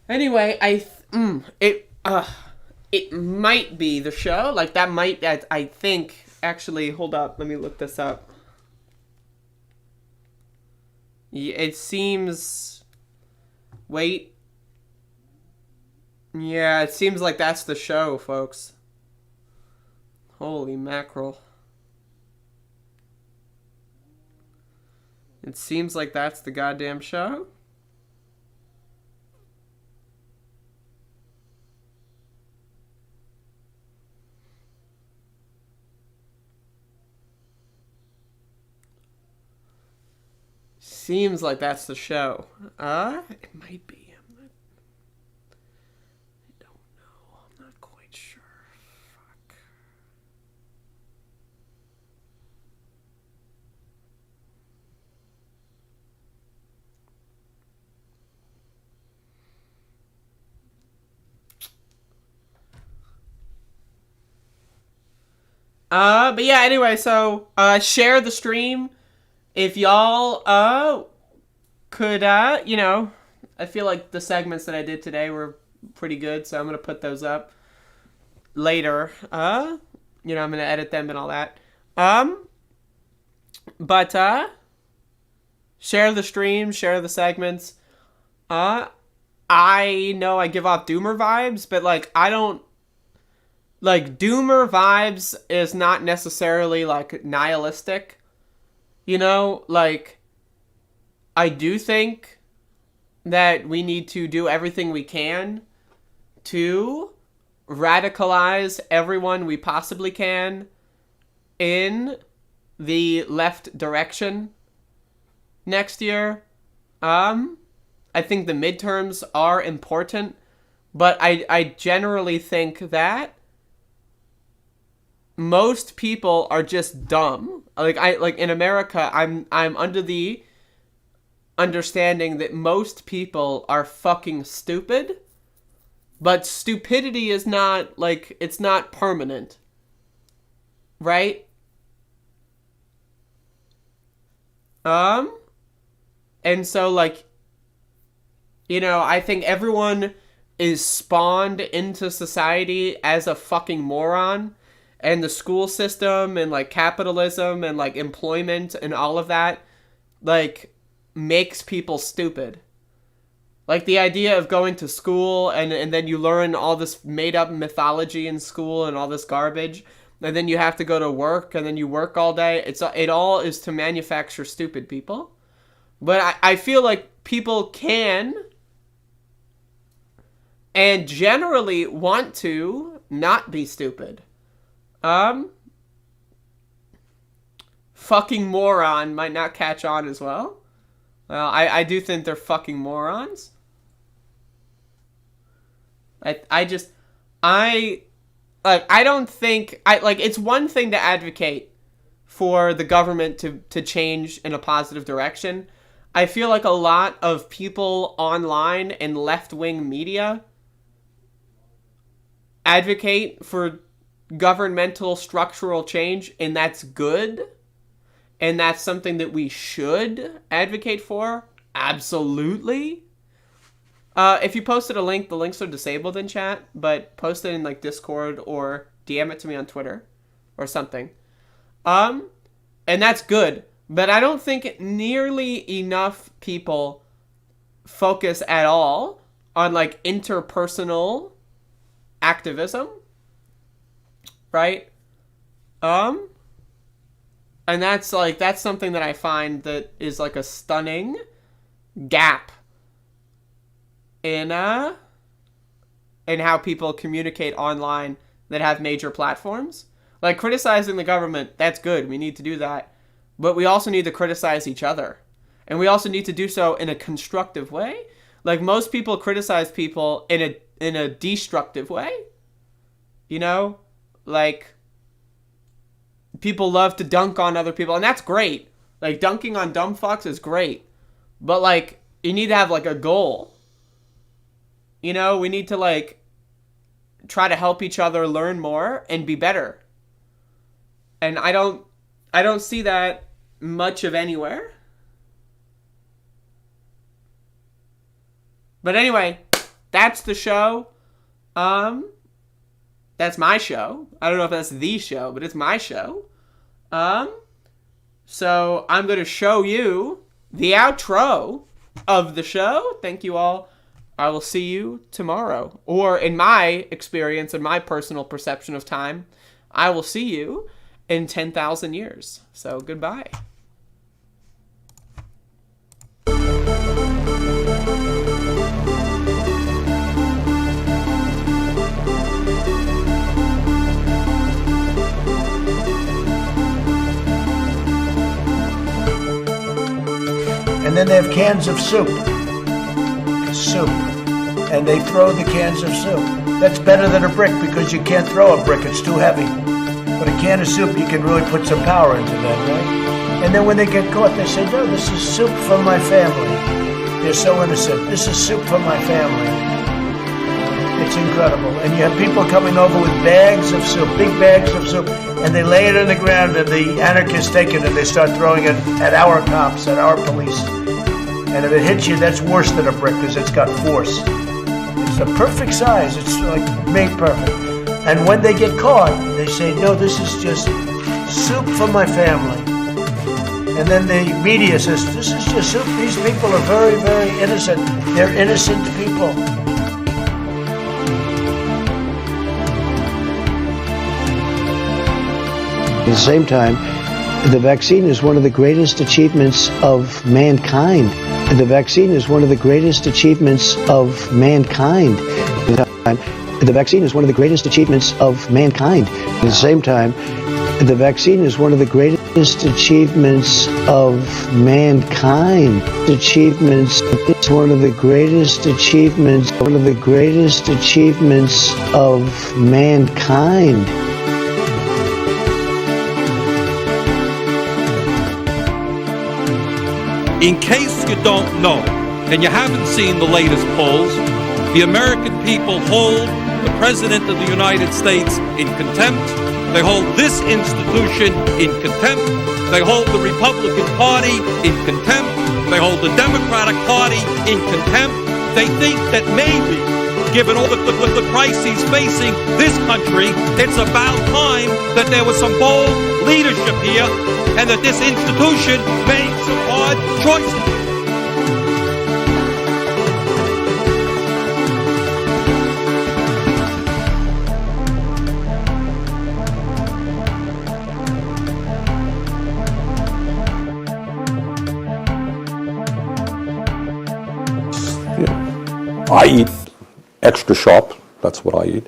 Speaker 1: Anyway, it might be the show. Like, that might, I think, actually, hold up, let me look this up. It seems, wait. Yeah, it seems like that's the show, folks. Holy mackerel. It seems like that's the goddamn show. Seems like that's the show. It might be. I don't know. I'm not quite sure. Fuck. But yeah, anyway, so, share the stream. If y'all, could, you know, I feel like the segments that I did today were pretty good, so I'm gonna put those up later. You know, I'm gonna edit them and all that. But, share the stream, share the segments. I know I give off doomer vibes, but, like, I don't, like, doomer vibes is not necessarily, like, nihilistic. You know, like, I do think that we need to do everything we can to radicalize everyone we possibly can in the left direction next year. I think the midterms are important, but I generally think that most people are just dumb. Like in America, I'm under the understanding that most people are fucking stupid, but stupidity is not, like, it's not permanent, right? And so, like, you know, I think everyone is spawned into society as a fucking moron. And the school system and, like, capitalism and, like, employment and all of that, like, makes people stupid. Like, the idea of going to school and then you learn all this made-up mythology in school and all this garbage, and then you have to go to work and then you work all day. It all is to manufacture stupid people. But I feel like people can and generally want to not be stupid. Fucking moron might not catch on as well. Well, I do think they're fucking morons. I don't think, it's one thing to advocate for the government to change in a positive direction. I feel like a lot of people online and left-wing media advocate for governmental structural change, and that's good, and that's something that we should advocate for. Absolutely. If you posted a link, the links are disabled in chat, but post it in, like, Discord or DM it to me on Twitter or something. And that's good, but I don't think nearly enough people focus at all on, like, interpersonal activism. Right? And that's something that I find that is, like, a stunning gap in how people communicate online that have major platforms. Like, criticizing the government, that's good. We need to do that. But we also need to criticize each other. And we also need to do so in a constructive way. Like, most people criticize people in a destructive way. You know? Like, people love to dunk on other people, and that's great. Like, dunking on dumb fucks is great. But, like, you need to have, like, a goal. You know, we need to, like, try to help each other learn more and be better. And I don't see that much of anywhere. But anyway, that's the show. That's my show. I don't know if that's the show, but it's my show. So I'm going to show you the outro of the show. Thank you all. I will see you tomorrow. Or in my experience and my personal perception of time, I will see you in 10,000 years. So goodbye.
Speaker 2: And then they have cans of soup. Soup. And they throw the cans of soup. That's better than a brick because you can't throw a brick, it's too heavy. But a can of soup, you can really put some power into that, right? And then when they get caught, they say, no, this is soup from my family. They're so innocent. This is soup from my family. It's incredible. And you have people coming over with bags of soup, big bags of soup, and they lay it on the ground, and the anarchists take it and they start throwing it at our cops, at our police. And if it hits you, that's worse than a brick because it's got force. It's the perfect size. It's like made perfect. And when they get caught, they say, no, this is just soup for my family. And then the media says, this is just soup. These people are very, very innocent. They're innocent people.
Speaker 26: At the same time, the vaccine is one of the greatest achievements of mankind. The vaccine is one of the greatest achievements of mankind. The vaccine is one of the greatest achievements of mankind. At the same time, the vaccine is one of the greatest achievements of mankind. Achievements, it's one of the greatest achievements, one of the greatest achievements of mankind.
Speaker 12: In case you don't know, and you haven't seen the latest polls, the American people hold the President of the United States in contempt. They hold this institution in contempt. They hold the Republican Party in contempt. They hold the Democratic Party in contempt. They think that maybe, given all the crises facing this country, it's about time that there was some bold leadership here and that this institution made some hard choices.
Speaker 22: I eat extra sharp, that's what I eat.